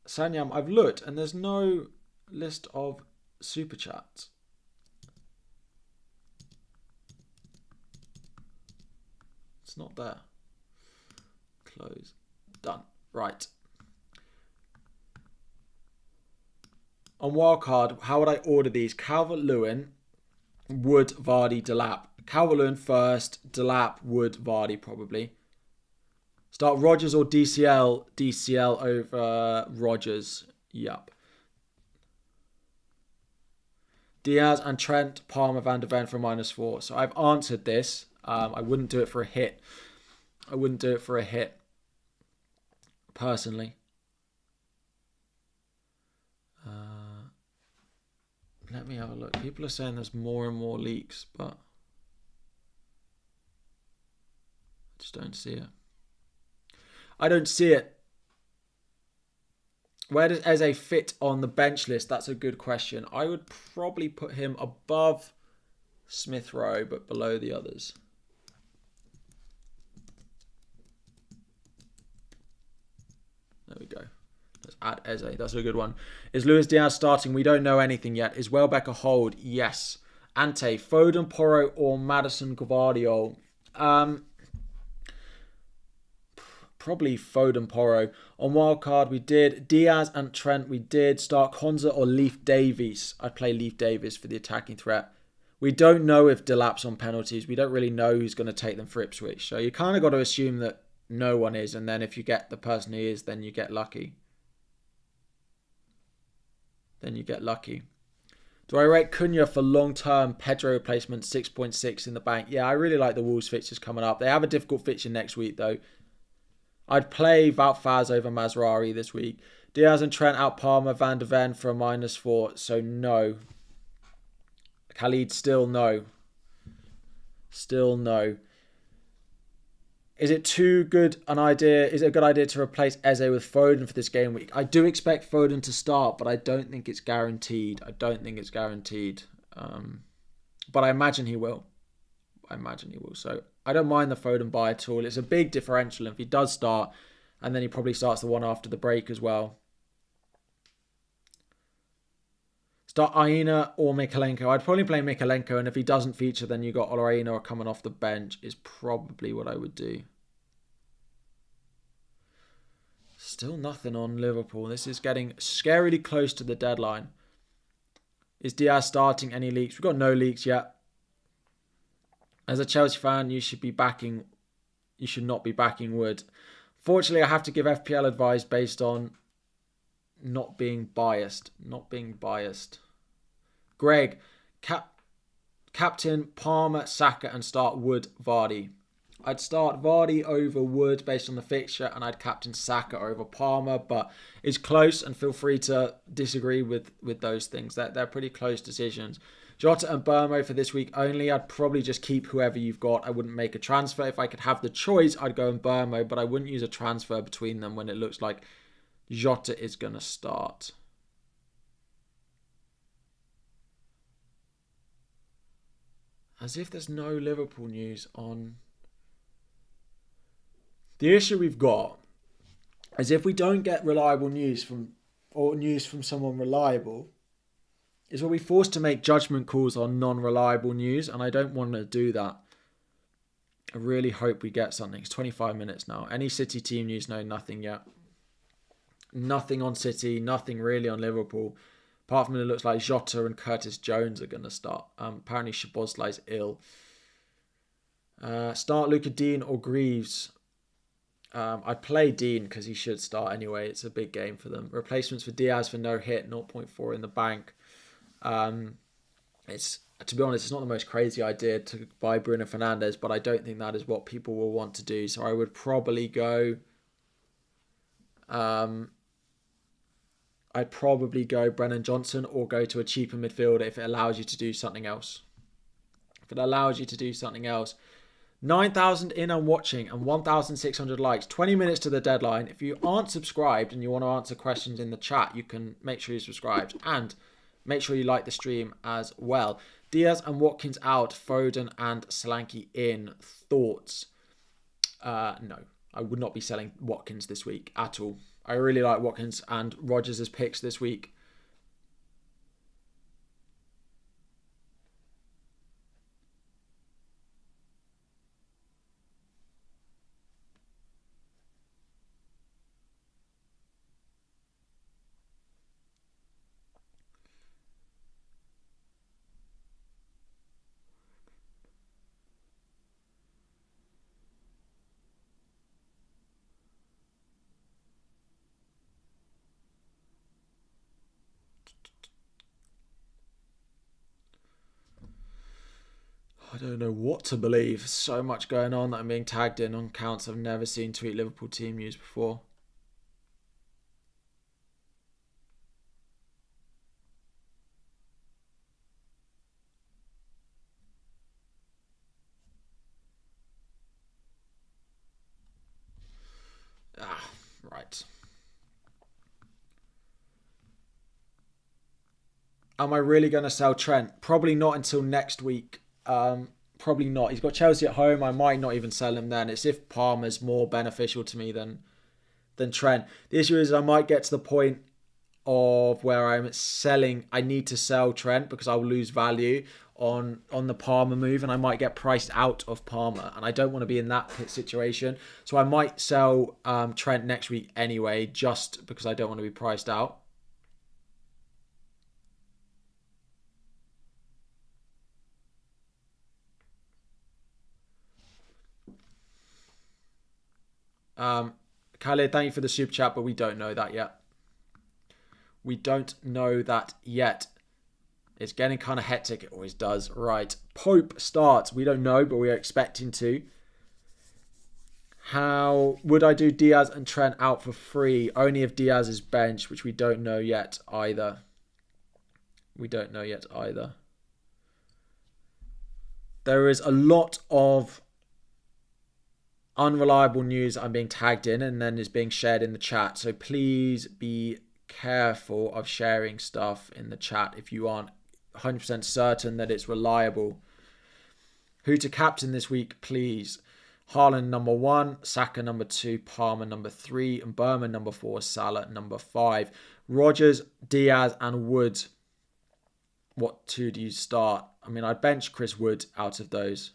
Sanyam, I've looked and there's no list of super chats. It's not there. Close. Done. Right. On wildcard, how would I order these? Calvert-Lewin, Wood, Vardy, Delap. Calvert-Lewin first, Delap, Wood, Vardy probably. Start Rogers or DCL? DCL over Rogers. Yup. Diaz and Trent, Palmer, Van de Ven for -4. So I've answered this. I wouldn't do it for a hit. I wouldn't do it for a hit. Personally. Let me have a look. People are saying there's more and more leaks, but I just don't see it. I don't see it. Where does Eze fit on the bench list? That's a good question. I would probably put him above Smith Rowe, but below the others. There we go. Let's add Eze. That's a good one. Is Luis Diaz starting? We don't know anything yet. Is Welbeck a hold? Yes. Ante, Foden, Porro, or Madison Gvardiol? Probably Foden, Porro. On wildcard, we did Diaz and Trent. We did start Konza or Leaf Davies. I'd play Leaf Davies for the attacking threat. We don't know if Delap's on penalties. We don't really know who's going to take them for Ipswich. So you kind of got to assume that no one is. And then if you get the person who is, then you get lucky. Do I rate Cunha for long-term Pedro replacement 6.6 in the bank? Yeah, I really like the Wolves fixtures coming up. They have a difficult fixture next week, though. I'd play Wout Faz over Mazraoui this week. Diaz and Trent out Palmer, Van de Ven for a -4. So no. Khalid, still no. Still no. Is it too good an idea? Is it a good idea to replace Eze with Foden for this game week? I do expect Foden to start, but I don't think it's guaranteed. But I imagine he will. So I don't mind the Foden buy at all. It's a big differential if he does start, and then he probably starts the one after the break as well. Start Aina or Mikalenko. I'd probably play Mikalenko, and if he doesn't feature, then you got Olaina or coming off the bench is probably what I would do. Still nothing on Liverpool. This is getting scarily close to the deadline. Is Diaz starting? Any leaks? We've got no leaks yet. As a Chelsea fan, you should not be backing Wood. Fortunately, I have to give FPL advice based on not being biased. Greg, captain Palmer, Saka, and start Wood, Vardy. I'd start Vardy over Wood based on the fixture, and I'd captain Saka over Palmer, but it's close, and feel free to disagree with those things. They're pretty close decisions. Jota and Burmo for this week only. I'd probably just keep whoever you've got. I wouldn't make a transfer. If I could have the choice, I'd go in Burmo, but I wouldn't use a transfer between them when it looks like Jota is going to start. As if there's no Liverpool news on. The issue we've got is if we don't get reliable news from someone reliable, is we'll be forced to make judgment calls on non-reliable news, and I don't want to do that. I really hope we get something. It's 25 minutes now. Any City team news? No, nothing yet. Nothing on City, nothing really on Liverpool. Apart from it looks like Jota and Curtis Jones are going to start. Apparently Szoboszlai's ill. Start Luca Dean or Greaves. I'd play Dean because he should start anyway. It's a big game for them. Replacements for Diaz for no hit, 0.4 in the bank. It's, to be honest, it's not the most crazy idea to buy Bruno Fernandes, but I don't think that is what people will want to do. So I would probably go. I'd probably go Brennan Johnson or go to a cheaper midfielder if it allows you to do something else. If it allows you to do something else. 9,000 in and watching and 1,600 likes. 20 minutes to the deadline. If you aren't subscribed and you want to answer questions in the chat, you can make sure you're subscribed. And make sure you like the stream as well. Diaz and Watkins out. Foden and Solanke in. Thoughts? No. I would not be selling Watkins this week at all. I really like Watkins and Rodgers' picks this week. I don't know what to believe. So much going on that I'm being tagged in on accounts I've never seen tweet Liverpool team use before. Right. Am I really going to sell Trent? Probably not until next week. Probably not. He's got Chelsea at home. I might not even sell him then. It's if Palmer's more beneficial to me than Trent. The issue is I might get to the point of where I'm selling. I need to sell Trent because I will lose value on the Palmer move, and I might get priced out of Palmer, and I don't want to be in that situation. So I might sell Trent next week anyway, just because I don't want to be priced out. Khaled, thank you for the super chat, but we don't know that yet. We don't know that yet. It's getting kind of hectic. It always does. Right. Pope starts. We don't know, but we are expecting to. How would I do Diaz and Trent out for free? Only if Diaz is benched, which we don't know yet either. We don't know yet either. There is a lot of unreliable news I'm being tagged in and then is being shared in the chat. So please be careful of sharing stuff in the chat if you aren't 100% certain that it's reliable. Who to captain this week, please? Haaland number 1, Saka number 2, Palmer number 3, and Berman number 4, Salah number 5. Rodgers, Diaz, and Wood. What two do you start? I mean, I'd bench Chris Wood out of those.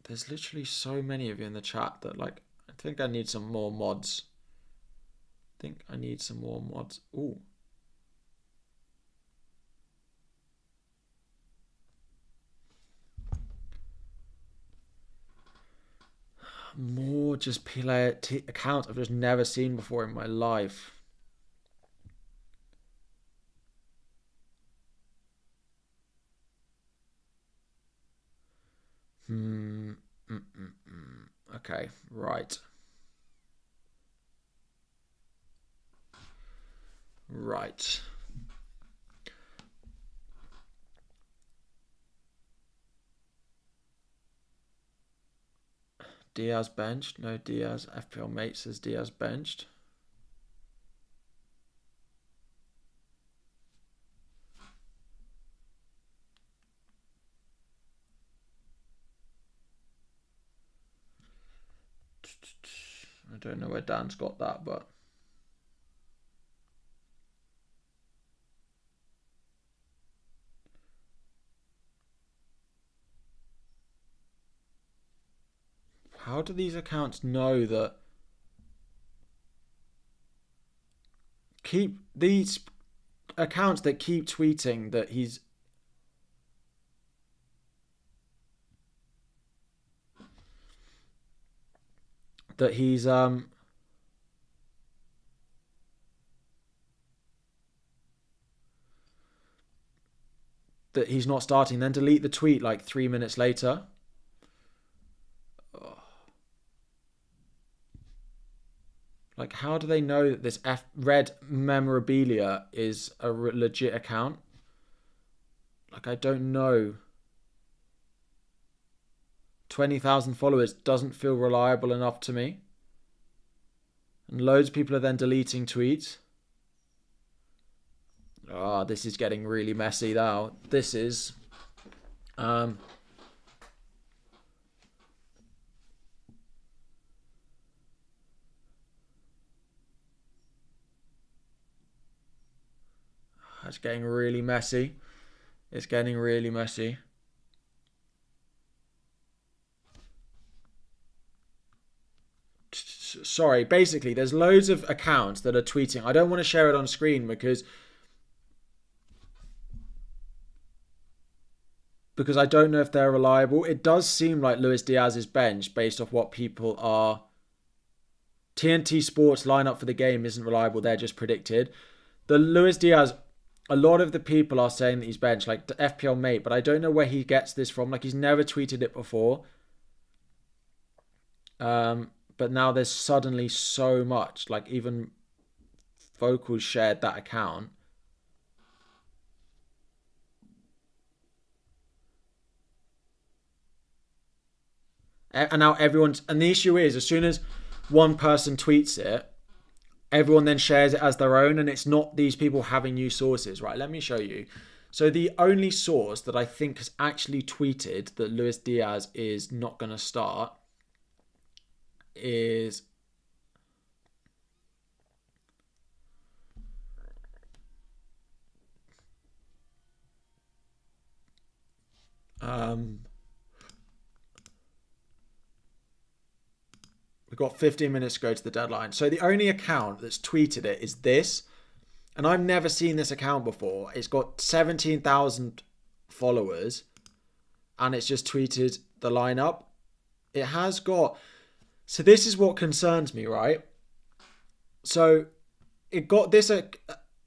There's literally so many of you in the chat that, like, I think I need some more mods. Ooh. More just player accounts I've just never seen before in my life. Okay, right. Right. Diaz benched. No Diaz. FPL mate says Diaz benched. I don't know where Dan's got that, but how do these accounts know that? Keep these accounts that keep tweeting that he's that he's that he's not starting, then delete the tweet like 3 minutes later. Like, how do they know that this red memorabilia is a legit account? Like, I don't know. 20,000 followers doesn't feel reliable enough to me. And loads of people are then deleting tweets. Oh, this is getting really messy now. This is... it's getting really messy. It's getting really messy. Sorry, basically, there's loads of accounts that are tweeting. I don't want to share it on screen because I don't know if they're reliable. It does seem like Luis Diaz is benched based off what people are. TNT Sports lineup for the game isn't reliable. They're just predicted. The Luis Diaz, a lot of the people are saying that he's benched, like the FPL mate, but I don't know where he gets this from. Like, he's never tweeted it before. But now there's suddenly so much. Like, even Vocals shared that account. And now everyone's... And the issue is, as soon as one person tweets it, everyone then shares it as their own, and it's not these people having new sources. Right, let me show you. So the only source that I think has actually tweeted that Luis Diaz is not going to start is... We've got 15 minutes to go to the deadline. So the only account that's tweeted it is this. And I've never seen this account before. It's got 17,000 followers. And it's just tweeted the lineup. It has got... So this is what concerns me, right? So it got this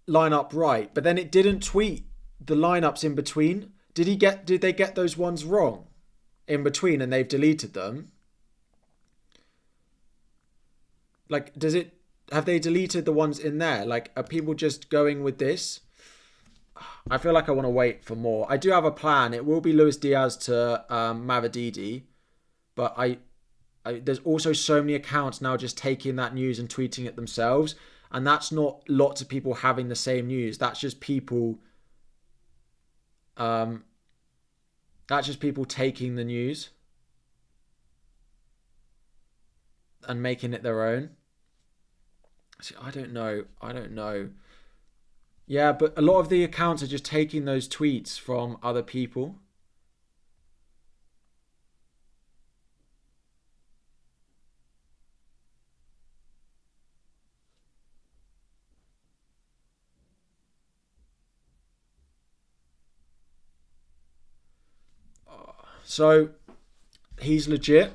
lineup right, but then it didn't tweet the lineups in between. Did they get those ones wrong in between and they've deleted them? Like, have they deleted the ones in there? Like, are people just going with this? I feel like I want to wait for more. I do have a plan. It will be Luis Diaz to Mavididi, but there's also so many accounts now just taking that news and tweeting it themselves, and that's not lots of people having the same news. That's just people. That's just people taking the news and making it their own. See, I don't know. Yeah, but a lot of the accounts are just taking those tweets from other people. So he's legit.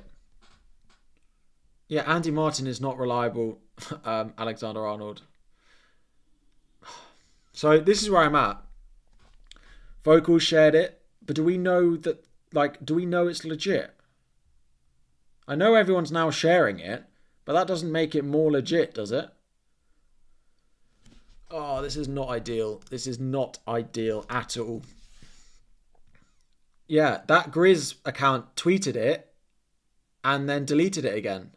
Yeah, Andy Martin is not reliable. Alexander-Arnold. So this is where I'm at. Vocal shared it, but do we know that? Like, do we know it's legit? I know everyone's now sharing it, but that doesn't make it more legit, does it? Oh, this is not ideal. This is not ideal at all. Yeah, that Grizz account tweeted it and then deleted it again.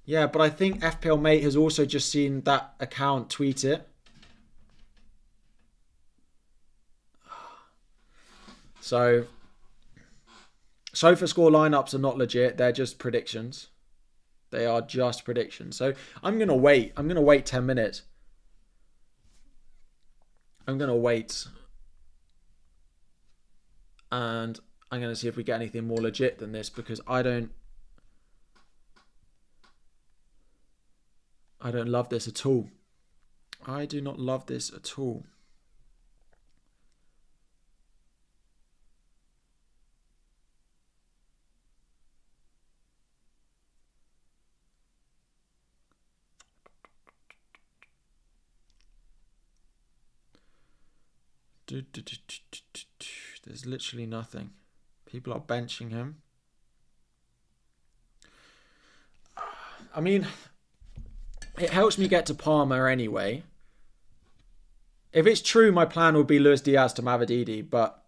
Yeah, but I think FPL Mate has also just seen that account tweet it. So, SofaScore lineups are not legit. They're just predictions. They are just predictions. So, I'm going to wait. I'm going to wait 10 minutes. I'm going to wait. And I'm going to see if we get anything more legit than this, because I don't love this at all. I do not love this at all. There's literally nothing. People are benching him. I mean, it helps me get to Parma anyway. If it's true, my plan would be Luis Diaz to Mavididi, but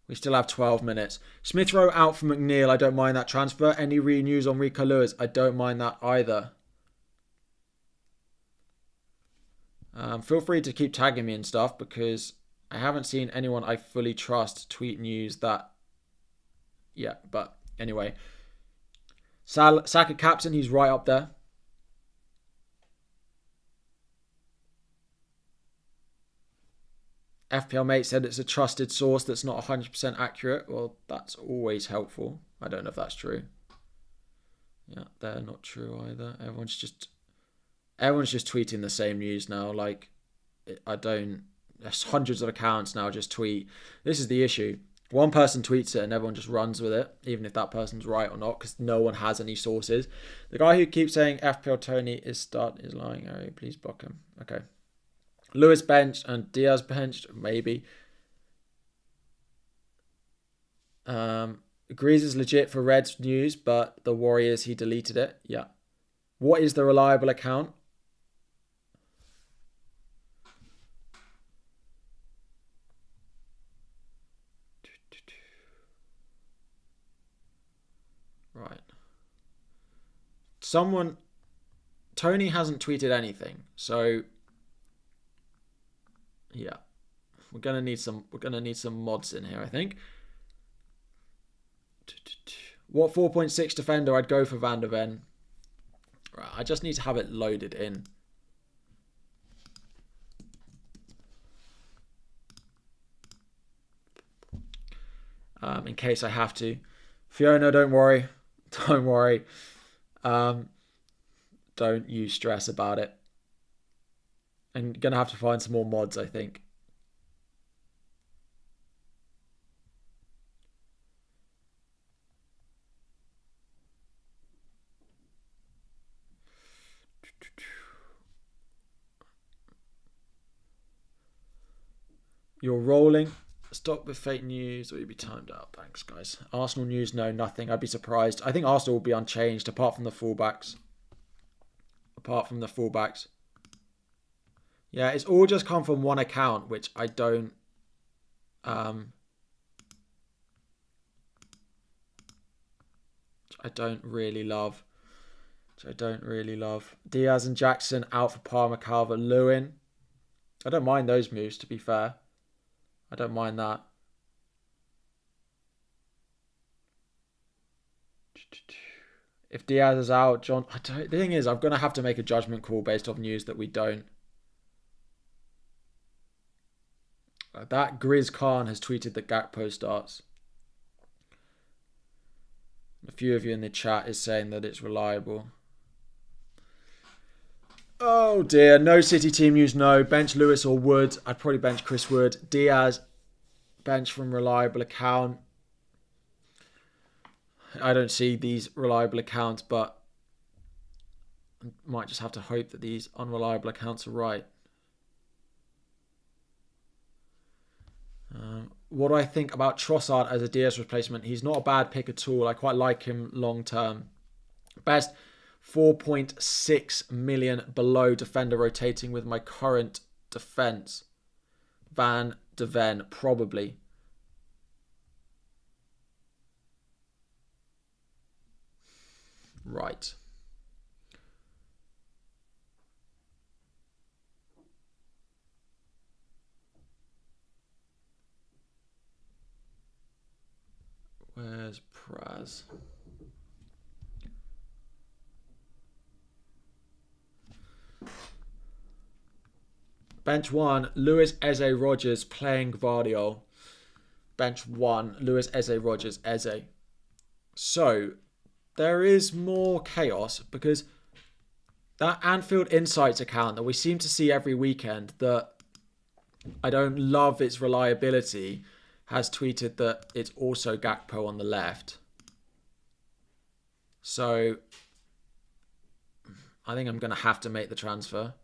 we still have 12 minutes. Smith Rowe out for McNeil. I don't mind that transfer. Any news on Rico Lewis? I don't mind that either. Feel free to keep tagging me and stuff, because I haven't seen anyone I fully trust tweet news that. Yeah, but anyway. Saka captain, he's right up there. FPL Mate said it's a trusted source that's not 100% accurate. Well, that's always helpful. I don't know if that's true. Yeah, they're not true either. Everyone's just tweeting the same news now. Like, there's hundreds of accounts now just tweet. This is the issue. One person tweets it and everyone just runs with it, even if that person's right or not, because no one has any sources. The guy who keeps saying FPL Tony is lying. Harry, please block him. Okay. Lewis benched and Diaz benched, maybe. Agrees is legit for Reds news, but the Warriors, he deleted it. Yeah. What is the reliable account? Right. Tony hasn't tweeted anything, so yeah, we're gonna need some mods in here, I think. What 4.6 defender? I'd go for Van der Ven. Right, I just need to have it loaded in. In case I have to. Fiona, don't worry. Don't worry. Don't you stress about it. I'm going to have to find some more mods, I think. You're rolling. Stop with fake news or you'll be timed out. Thanks, guys. Arsenal news, no, nothing. I'd be surprised. I think Arsenal will be unchanged apart from the fullbacks. Yeah, it's all just come from one account, which I don't... I don't really love. Diaz and Jackson out for Parma, Calvert-Lewin. I don't mind those moves, to be fair. I don't mind that. If Diaz is out, John... the thing is, I'm going to have to make a judgment call based off news that we don't. That Grizz Khan has tweeted that Gakpo starts. A few of you in the chat is saying that it's reliable. Oh dear, no City team news, no. Bench Lewis or Wood. I'd probably bench Chris Wood. Diaz, bench from reliable account. I don't see these reliable accounts, but I might just have to hope that these unreliable accounts are right. What do I think about Trossard as a Diaz replacement? He's not a bad pick at all. I quite like him long term. Best 4.6 million below defender rotating with my current defence. Van de Ven, probably. Right. Where's Praz? Bench 1, Luis Eze Rogers playing Gvardiol. Bench 1, Luis Eze Rogers, Eze. So, there is more chaos because that Anfield Insights account that we seem to see every weekend that I don't love its reliability has tweeted that it's also Gakpo on the left. So, I think I'm going to have to make the transfer.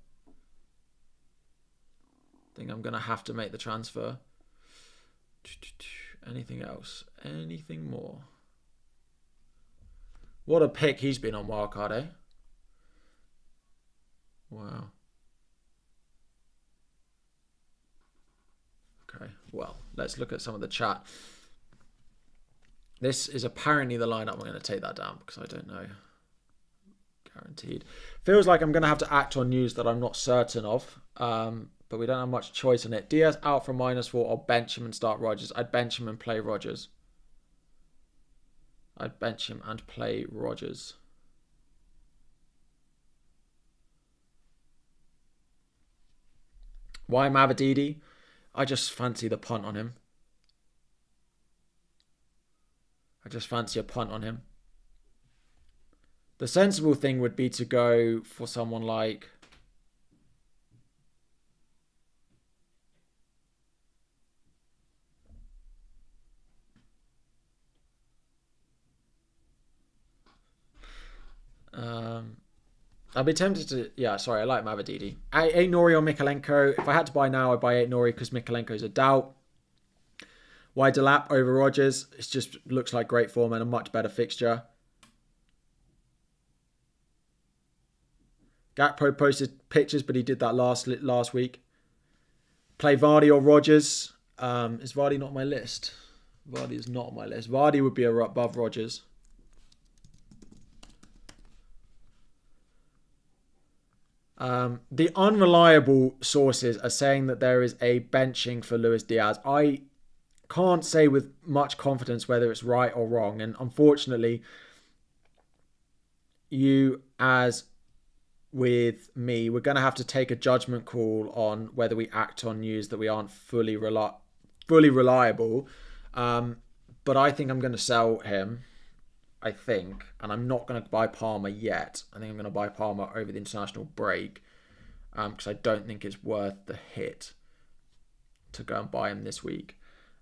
Anything else? Anything more? What a pick he's been on wildcard, eh? Wow. Okay, well, let's look at some of the chat. This is apparently the lineup. I'm going to take that down because I don't know. Guaranteed. Feels like I'm going to have to act on news that I'm not certain of. But we don't have much choice on it. Diaz out from -4. I'll bench him and start Rodgers. I'd bench him and play Rodgers. Why Mavadidi? I just fancy the punt on him. The sensible thing would be to go for someone like... I'd be tempted to... Yeah, sorry, I like Mavadidi. Aït-Nouri or Mikalenko. If I had to buy now, I'd buy Aït-Nouri because Mikalenko's a doubt. Why Delap over Rodgers? It just looks like great form and a much better fixture. Gakpo posted pictures, but he did that last week. Play Vardy or Rodgers. Is Vardy not on my list? Vardy is not on my list. Vardy would be above Rodgers. The unreliable sources are saying that there is a benching for Luis Diaz. I can't say with much confidence whether it's right or wrong. And unfortunately, you as with me, we're going to have to take a judgment call on whether we act on news that we aren't fully reliable. But I think I'm going to sell him. I think, and I'm not going to buy Palmer yet. I think I'm going to buy Palmer over the international break because I don't think it's worth the hit to go and buy him this week.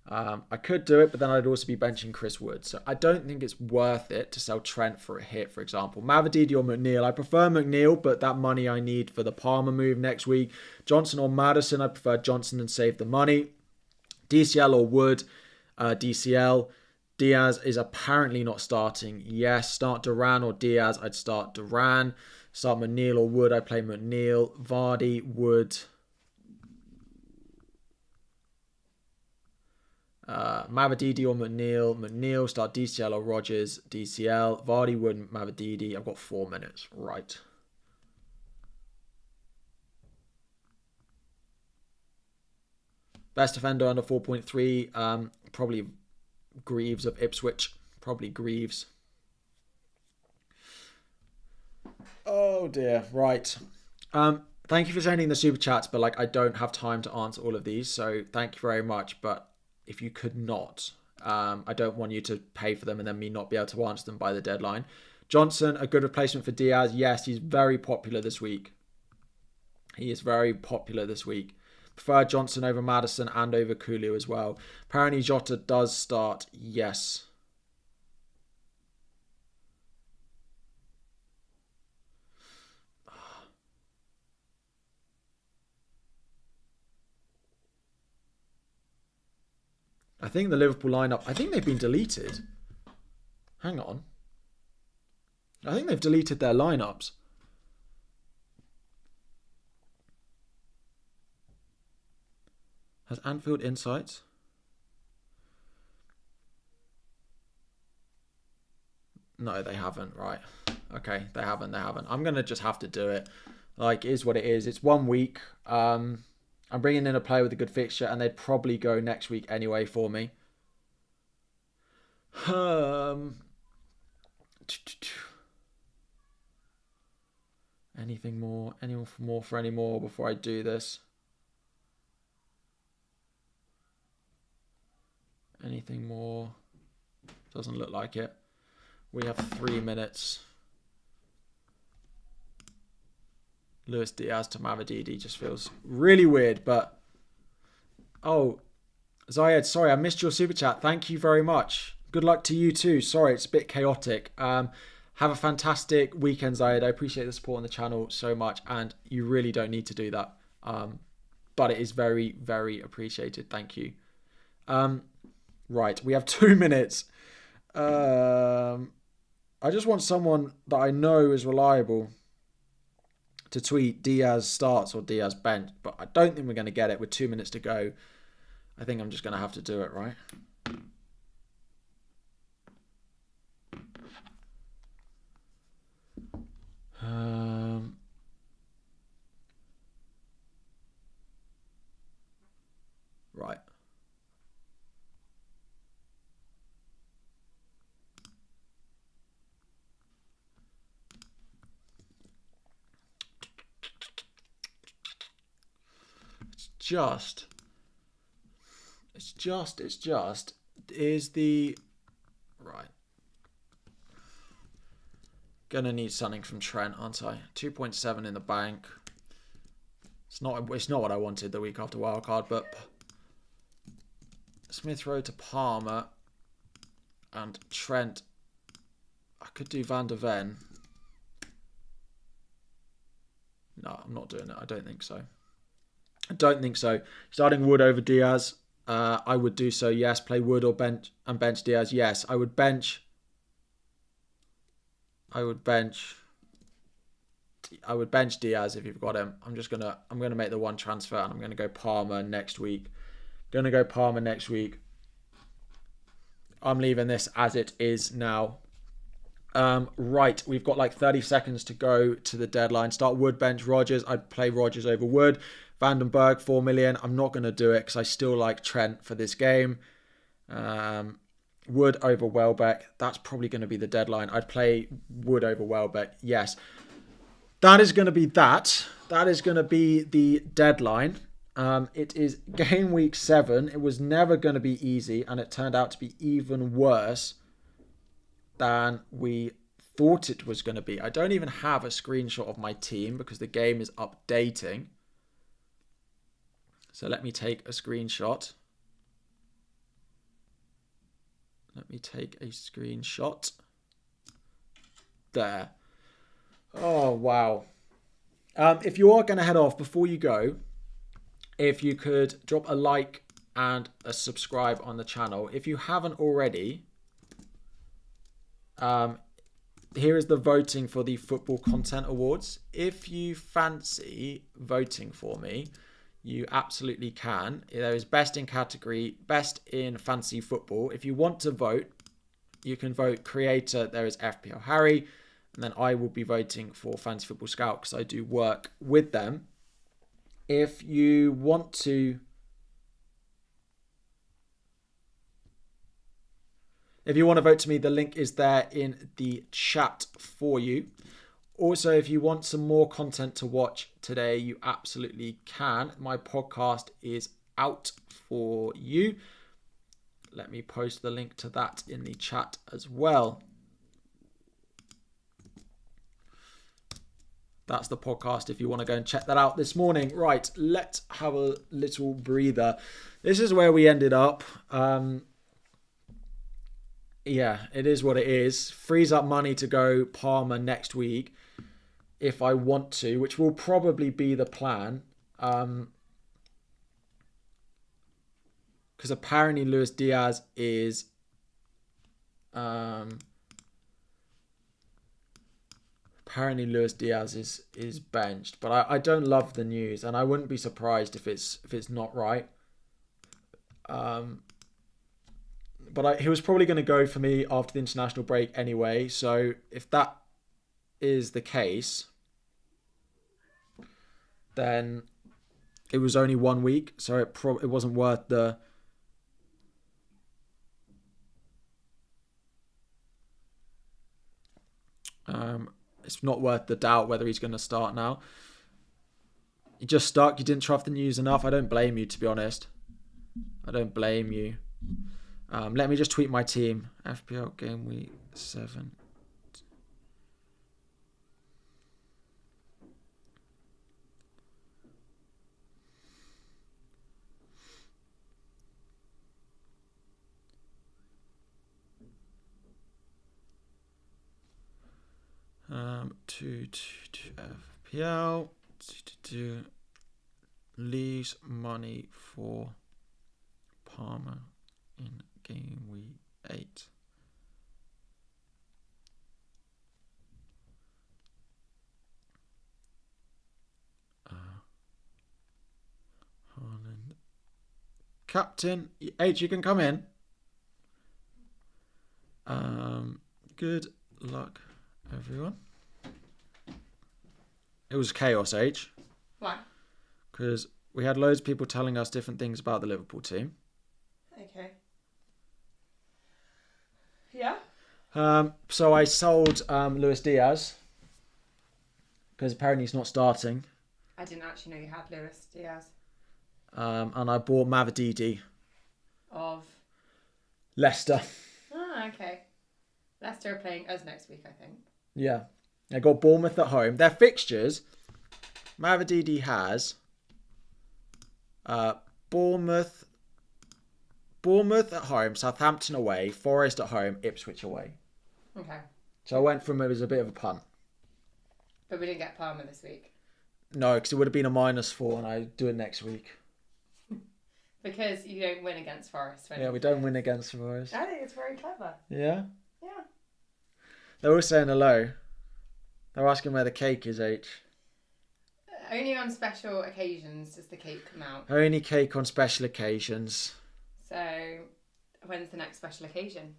I could do it, but then I'd also be benching Chris Wood. So I don't think it's worth it to sell Trent for a hit, for example. Mavadidi or McNeil. I prefer McNeil, but that money I need for the Palmer move next week. Johnson or Maddison. I prefer Johnson and save the money. DCL or Wood. DCL. Diaz is apparently not starting. Yes, start Duran or Diaz. I'd start Duran. Start McNeil or Wood. I play McNeil. Vardy, Wood. Mavadidi or McNeil. McNeil, start DCL or Rodgers. DCL. Vardy, Wood, Mavadidi. I've got 4 minutes. Right. Best defender under 4.3. Probably Greaves of Ipswich. Probably Greaves. Oh dear. Right. Thank you for sending the super chats, but I don't have time to answer all of these, so thank you very much. But if you could not, I don't want you to pay for them and then me not be able to answer them by the deadline. Johnson, a good replacement for Diaz. Yes, he's very popular this week. prefer Johnson over Maddison and over Kulu as well. Apparently Jota does start. Yes. I think the Liverpool lineup, I think they've been deleted. Hang on. I think they've deleted their lineups. Has Anfield Insights? No, they haven't. Right. Okay, they haven't. I'm going to just have to do it. Like, it is what it is. It's 1 week. I'm bringing in a player with a good fixture, and they'd probably go next week anyway for me. Anything more? Anyone for any more before I do this? Anything more? Doesn't look like it. We have 3 minutes. Luis Diaz to Mavididi just feels really weird, but... Oh, Zayed, sorry, I missed your super chat. Thank you very much. Good luck to you too. Sorry, it's a bit chaotic. Have a fantastic weekend, Zayed. I appreciate the support on the channel so much, and you really don't need to do that. But it is very, very appreciated. Thank you. Right, we have 2 minutes. I just want someone that I know is reliable to tweet Diaz starts or Diaz bench, but I don't think we're going to get it with 2 minutes to go. I think I'm just going to have to do it, right? Right. It's just is the right. Gonna need something from Trent, aren't I? 2.7 in the bank. It's not what I wanted the week after wildcard, but Smith Rowe to Palmer and Trent. I could do Van der Ven. No, I'm not doing it. I don't think so. Starting Wood over Diaz. I would do so, yes. Play Wood or bench Diaz, yes. I would bench Diaz if you've got him. I'm gonna make the one transfer and I'm gonna go Palmer next week. I'm leaving this as it is now. Right, we've got like 30 seconds to go to the deadline. Start Wood, bench Rodgers. I'd play Rodgers over Wood. Vandenberg, 4 million. I'm not going to do it because I still like Trent for this game. Wood over Welbeck. That's probably going to be the deadline. I'd play Wood over Welbeck. Yes. That is going to be that. That is going to be the deadline. It is game week 7. It was never going to be easy, and it turned out to be even worse than we thought it was going to be. I don't even have a screenshot of my team because the game is updating. So let me take a screenshot. There. Oh, wow. If you are going to head off, before you go, if you could drop a like and a subscribe on the channel. If you haven't already, here is the voting for the Football Content Awards. If you fancy voting for me, you absolutely can. There is best in category, best in fantasy football. If you want to vote, you can vote creator. There is FPL Harry. And then I will be voting for Fantasy Football Scout because I do work with them. If you want to... If you want to vote to me, the link is there in the chat for you. Also, if you want some more content to watch today, you absolutely can. My podcast is out for you. Let me post the link to that in the chat as well. That's the podcast if you want to go and check that out this morning. Right, let's have a little breather. This is where we ended up. Yeah, it is what it is. Frees up money to go Parma next week if I want to, which will probably be the plan. Because apparently Luis Diaz is benched, but I don't love the news, and I wouldn't be surprised if it's not right. But he was probably going to go for me after the international break anyway. So if that is the case, then it was only 1 week, so it wasn't worth the. It's not worth the doubt whether he's going to start now. You just stuck. You didn't trust the news enough. I don't blame you, to be honest. I don't blame you. Let me just tweet my team. FPL Gameweek 7. To FPL to leaves money for Parma in game week 8. Haaland. Captain H, you can come in. Good luck, everyone. It was chaos, H. Why? Because we had loads of people telling us different things about the Liverpool team. Okay. Yeah? So I sold Luis Diaz because apparently he's not starting. I didn't actually know you had Luis Diaz. And I bought Mavadidi. Of? Leicester. Ah, okay. Leicester are playing us next week, I think. Yeah. They got Bournemouth at home. Their fixtures, Mavadidi has Bournemouth at home, Southampton away, Forest at home, Ipswich away. Okay. So I went from it was a bit of a punt. But we didn't get Parma this week. No, because it would have been a -4 and I do it next week. Because you don't win against Forest. Yeah, we don't win against Forest. I think it's very clever. Yeah? Yeah. They're all saying hello. They're asking where the cake is, H. Only on special occasions does the cake come out. Only cake on special occasions. So, when's the next special occasion?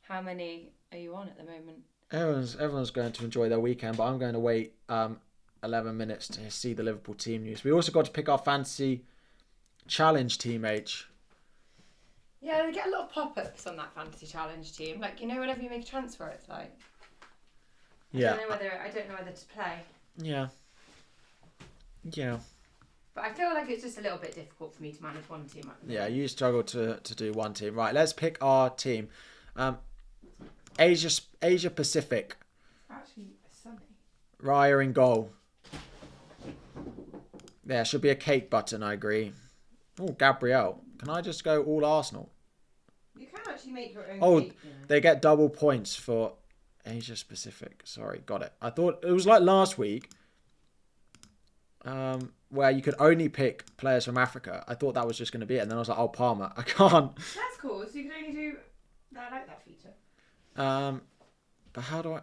How many are you on at the moment? Everyone's going to enjoy their weekend, but I'm going to wait 11 minutes to see the Liverpool team news. We also got to pick our fantasy challenge team, H. Yeah, they get a lot of pop-ups on that fantasy challenge team. Like, you know, whenever you make a transfer, it's like... Yeah. I don't know whether to play. Yeah. Yeah. But I feel like it's just a little bit difficult for me to manage one team. Yeah, you struggle to do one team. Right, let's pick our team. Asia Pacific. Actually, sunny. Raya in goal. There should be a cake button, I agree. Oh, Gabriel. Can I just go all Arsenal? You can actually make your own cake. You know? They get double points for Asia Pacific. Sorry, got it. I thought it was like last week where you could only pick players from Africa. I thought that was just going to be it. And then I was like, oh, Palmer. I can't. That's cool. So you can only do... I like that feature. But how do I...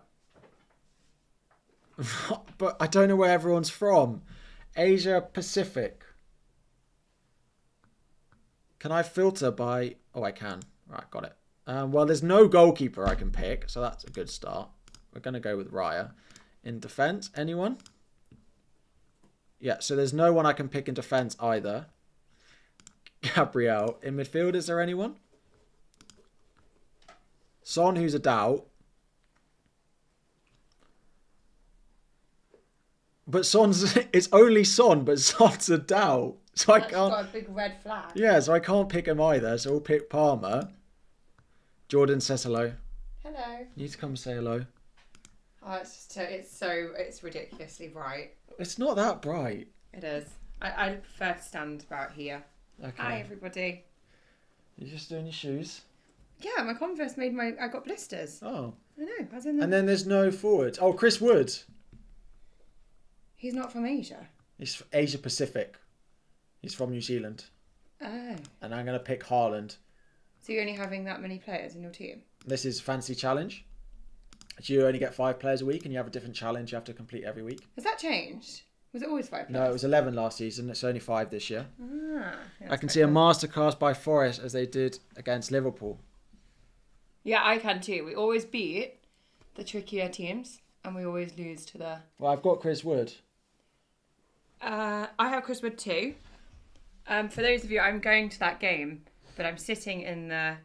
But I don't know where everyone's from. Asia Pacific. Can I filter by... Oh, I can. Right, got it. Well, there's no goalkeeper I can pick, so that's a good start. We're going to go with Raya. In defence, anyone? Yeah, so there's no one I can pick in defence either. Gabriel. In midfield, is there anyone? Son, who's a doubt. But Son's... It's only Son, but Son's a doubt. So I can't... got a big red flag. Yeah, so I can't pick him either, so we'll pick Palmer. Jordan says hello. Hello. You need to come say hello. Oh, it's ridiculously bright. It's not that bright. It is. I prefer to stand about here. Okay. Hi, everybody. You're just doing your shoes? Yeah, my Converse I got blisters. Oh. I know. As in And then there's no forward. Oh, Chris Wood. He's not from Asia. He's Asia Pacific. He's from New Zealand. Oh. And I'm going to pick Haaland. So you're only having that many players in your team? This is Fancy Challenge. You only get 5 players a week and you have a different challenge you have to complete every week. Has that changed? Was it always 5 players? No, it was 11 last season. It's only 5 this year. Yeah, I can see a masterclass by Forest as they did against Liverpool. Yeah, I can too. We always beat the trickier teams and we always lose to the... Well, I've got Chris Wood. I have Chris Wood too. For those of you, I'm going to that game, but I'm sitting in the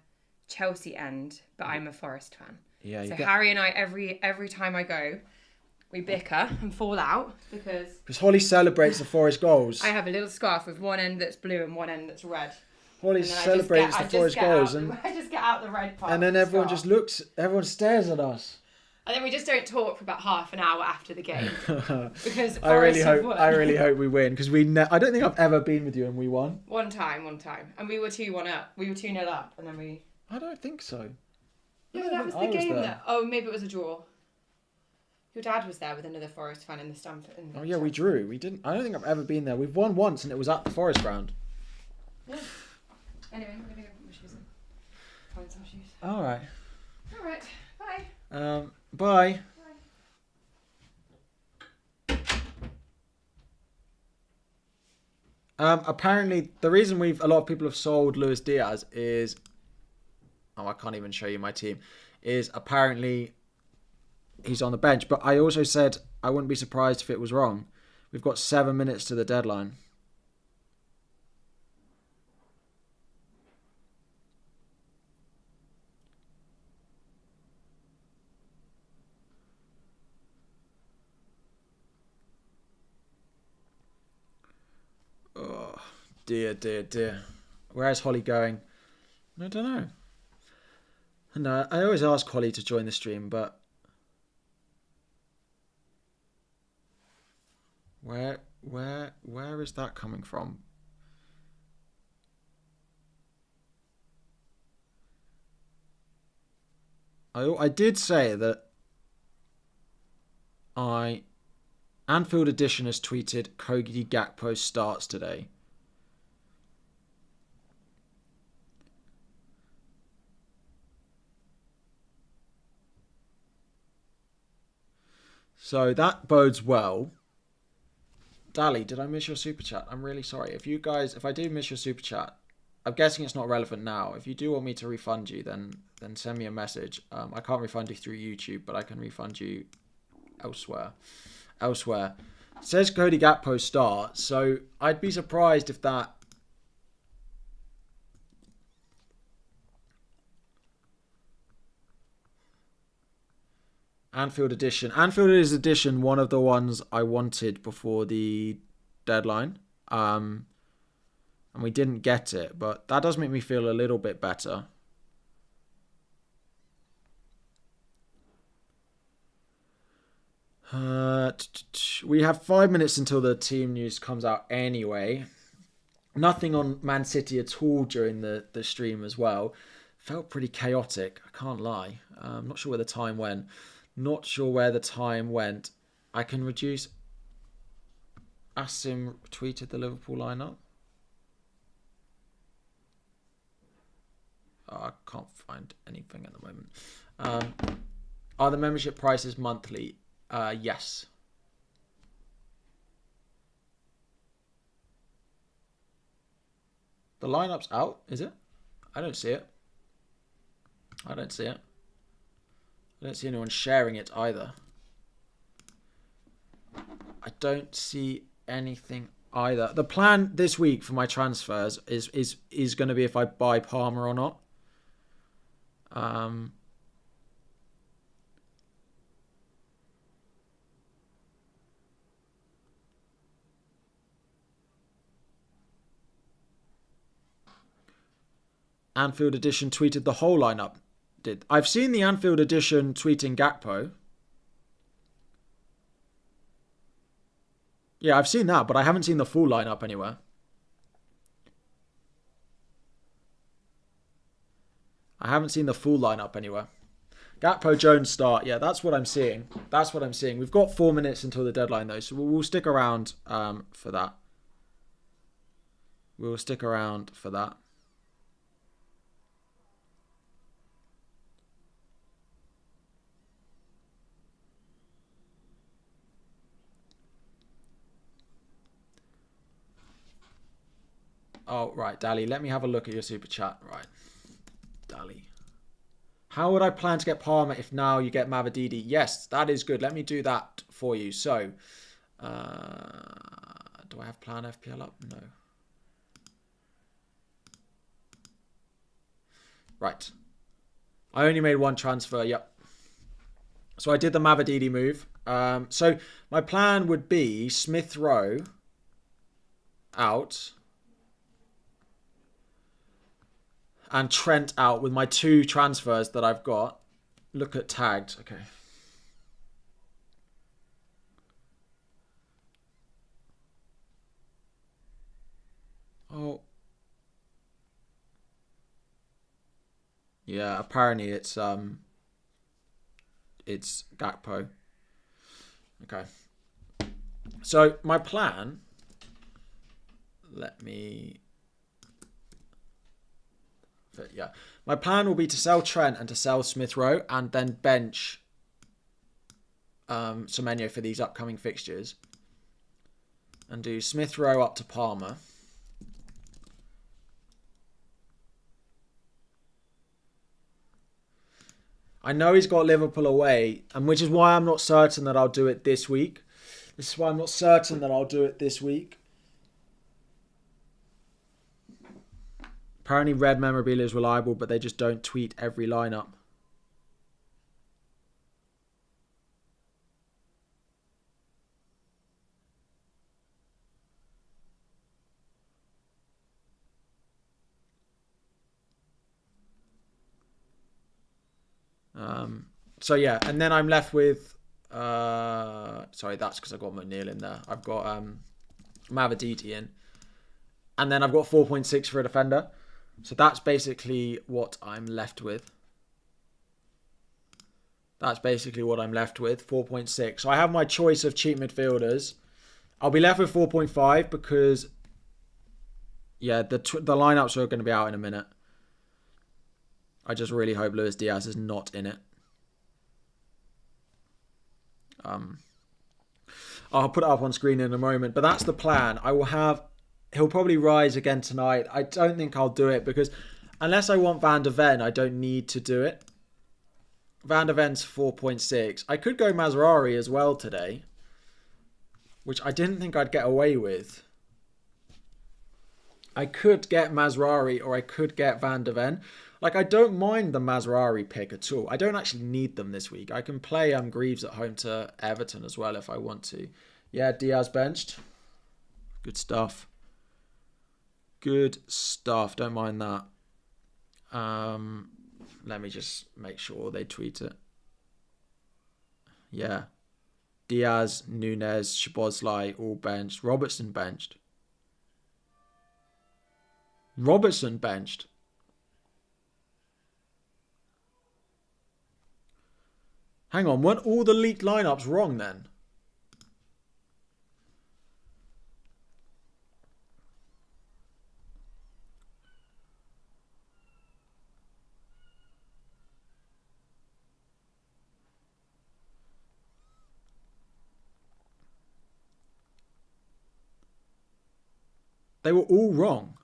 Chelsea end, but I'm a Forest fan. Yeah, so Harry and I, every time I go, we bicker and fall out because Holly celebrates the Forest goals. I have a little scarf with one end that's blue and one end that's red. Holly celebrates the Forest goals, and I just get out the red part. And then everyone just looks. Everyone stares at us. And then we just don't talk for about half an hour after the game because I really hope we win because I don't think I've ever been with you and we won. One time, and we were 2-1 up. We were 2-0 up, and then we. I don't think so. No, that was the game. Maybe it was a draw. Your dad was there with another Forest fan in the stand. Oh yeah, we drew. We didn't. I don't think I've ever been there. We've won once, and it was at the Forest ground. Yeah. Anyway, I'm gonna go put my shoes in. Find some shoes. All right. All right. Bye. Bye. Bye. Apparently, the reason a lot of people have sold Luis Diaz is, I can't even show you my team, is apparently he's on the bench. But I also said I wouldn't be surprised if it was wrong. We've got 7 minutes to the deadline. Oh, dear. Where's Holly going? I don't know. No, I always ask Holly to join the stream, but where is that coming from? I did say that Anfield Edition has tweeted Cody Gakpo starts today. So that bodes well. Dali, did I miss your super chat? I'm really sorry. If I do miss your super chat, I'm guessing it's not relevant now. If you do want me to refund you, then send me a message. I can't refund you through YouTube, but I can refund you elsewhere. It says Cody Gakpo start, so I'd be surprised if that. Anfield Edition. Anfield is Edition, one of the ones I wanted before the deadline. And we didn't get it, but that does make me feel a little bit better. We have 5 minutes until the team news comes out anyway. Nothing on Man City at all during the stream as well. Felt pretty chaotic, I can't lie. I'm not sure where the time went. I can reduce. Asim tweeted the Liverpool lineup. I can't find anything at the moment. Are the membership prices monthly? Yes. The lineup's out, is it? I don't see it. I don't see anyone sharing it either. I don't see anything either. The plan this week for my transfers is going to be if I buy Palmer or not. Anfield Edition tweeted the whole lineup. I've seen the Anfield Edition tweeting Gakpo. Yeah, I've seen that, but I haven't seen the full lineup anywhere. I haven't seen the full lineup anywhere. Gakpo, Jones start. Yeah, that's what I'm seeing. That's what I'm seeing. We've got 4 minutes until the deadline, though, so we'll stick around for that. We'll stick around for that. Oh, right, Dali. Let me have a look at your super chat. Right, Dali. How would I plan to get Palmer if now you get Mavadidi? Yes, that is good. Let me do that for you. So, do I have plan FPL up? No. Right. I only made one transfer. Yep. So I did the Mavadidi move. So my plan would be Smith Rowe out and Trent out with my 2 transfers that I've got. Look at tagged. Okay. Oh. Yeah, apparently it's Gakpo. Okay. So my plan, yeah. My plan will be to sell Trent and to sell Smith Rowe and then bench Semenyo for these upcoming fixtures. And do Smith Rowe up to Palmer. I know he's got Liverpool away, and which is why I'm not certain that I'll do it this week. This is why I'm not certain that I'll do it this week. Apparently red memorabilia is reliable, but they just don't tweet every lineup. So yeah, and then I'm left with sorry, that's because I got McNeil in there. I've got Mavadidi in. And then I've got 4.6 for a defender. So that's basically what I'm left with. That's basically what I'm left with, 4.6. So I have my choice of cheap midfielders. I'll be left with 4.5 because, yeah, the lineups are going to be out in a minute. I just really hope Luis Diaz is not in it. I'll put it up on screen in a moment, but that's the plan. I will have... He'll probably rise again tonight. I don't think I'll do it because unless I want Van der Ven, I don't need to do it. Van der Ven's 4.6. I could go Mazraoui as well today, which I didn't think I'd get away with. I could get Mazraoui or I could get Van der Ven. Like, I don't mind the Mazraoui pick at all. I don't actually need them this week. I can play Greaves at home to Everton as well if I want to. Yeah, Diaz benched. Good stuff. Good stuff. Don't mind that. Let me just make sure they tweet it. Yeah. Diaz, Nunez, Szoboszlai all benched. Robertson benched. Robertson benched. Hang on, weren't all the leaked lineups wrong then? They were all wrong.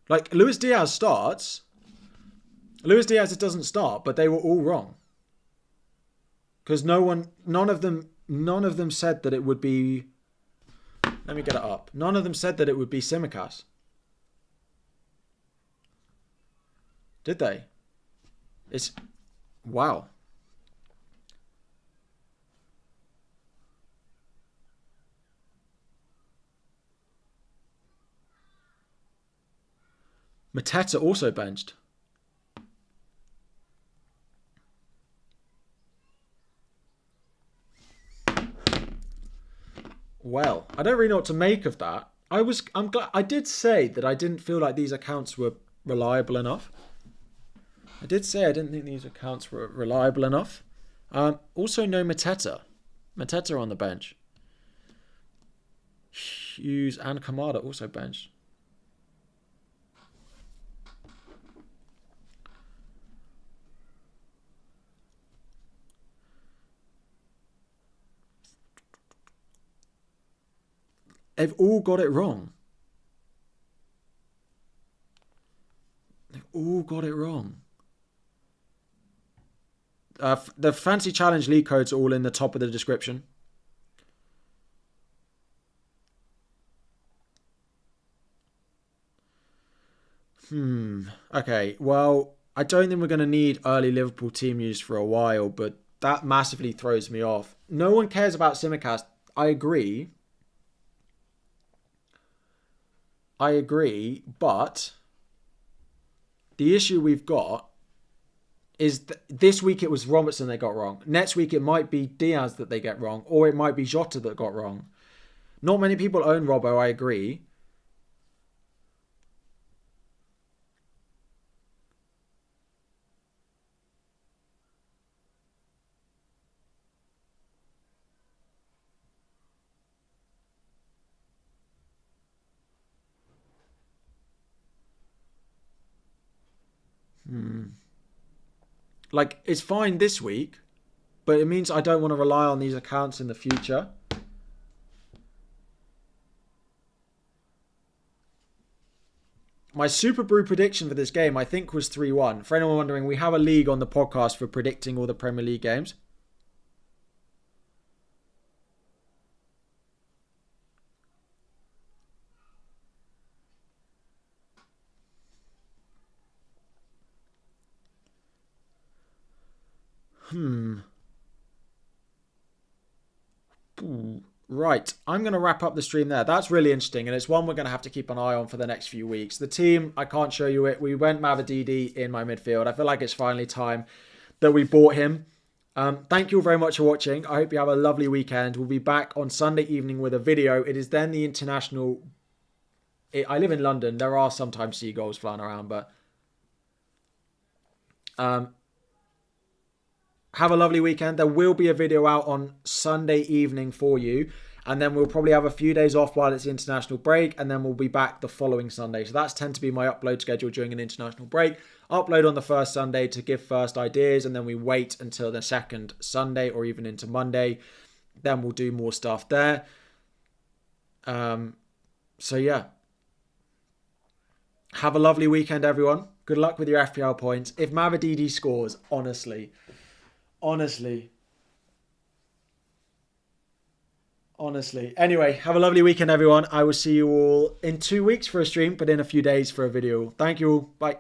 Like, Luis Diaz starts. Luis Diaz doesn't start, but they were all wrong. Because none of them said that it would be... Let me get it up. None of them said that it would be Tsimikas. Did they? It's... Wow. Mateta also benched. Well, I don't really know what to make of that. I'm glad I did say that I didn't feel like these accounts were reliable enough. I did say I didn't think these accounts were reliable enough. Also, no Mateta. Mateta on the bench. Hughes and Kamada also benched. They've all got it wrong. They've all got it wrong. The Fancy Challenge league codes are all in the top of the description. Okay, well, I don't think we're going to need early Liverpool team news for a while, but that massively throws me off. No one cares about Simicast. I agree, but the issue we've got is this week it was Robertson they got wrong. Next week it might be Diaz that they get wrong, or it might be Jota that got wrong. Not many people own Robbo, I agree. Like, it's fine this week, but it means I don't want to rely on these accounts in the future. My Super Brew prediction for this game, I think, was 3-1. For anyone wondering, we have a league on the podcast for predicting all the Premier League games. Right, I'm going to wrap up the stream there. That's really interesting, and it's one we're going to have to keep an eye on for the next few weeks. The team, I can't show you it. We went Mavadidi in my midfield. I feel like it's finally time that we bought him. Thank you all very much for watching. I hope you have a lovely weekend. We'll be back on Sunday evening with a video. It is then the international... I live in London. There are sometimes seagulls flying around, but... have a lovely weekend. There will be a video out on Sunday evening for you. And then we'll probably have a few days off while it's the international break. And then we'll be back the following Sunday. So that's tend to be my upload schedule during an international break. Upload on the first Sunday to give first ideas. And then we wait until the second Sunday or even into Monday. Then we'll do more stuff there. So yeah. Have a lovely weekend, everyone. Good luck with your FPL points. If Mavadidi scores, honestly. Anyway, have a lovely weekend, everyone. I will see you all in 2 weeks for a stream, but in a few days for a video. Thank you all. Bye.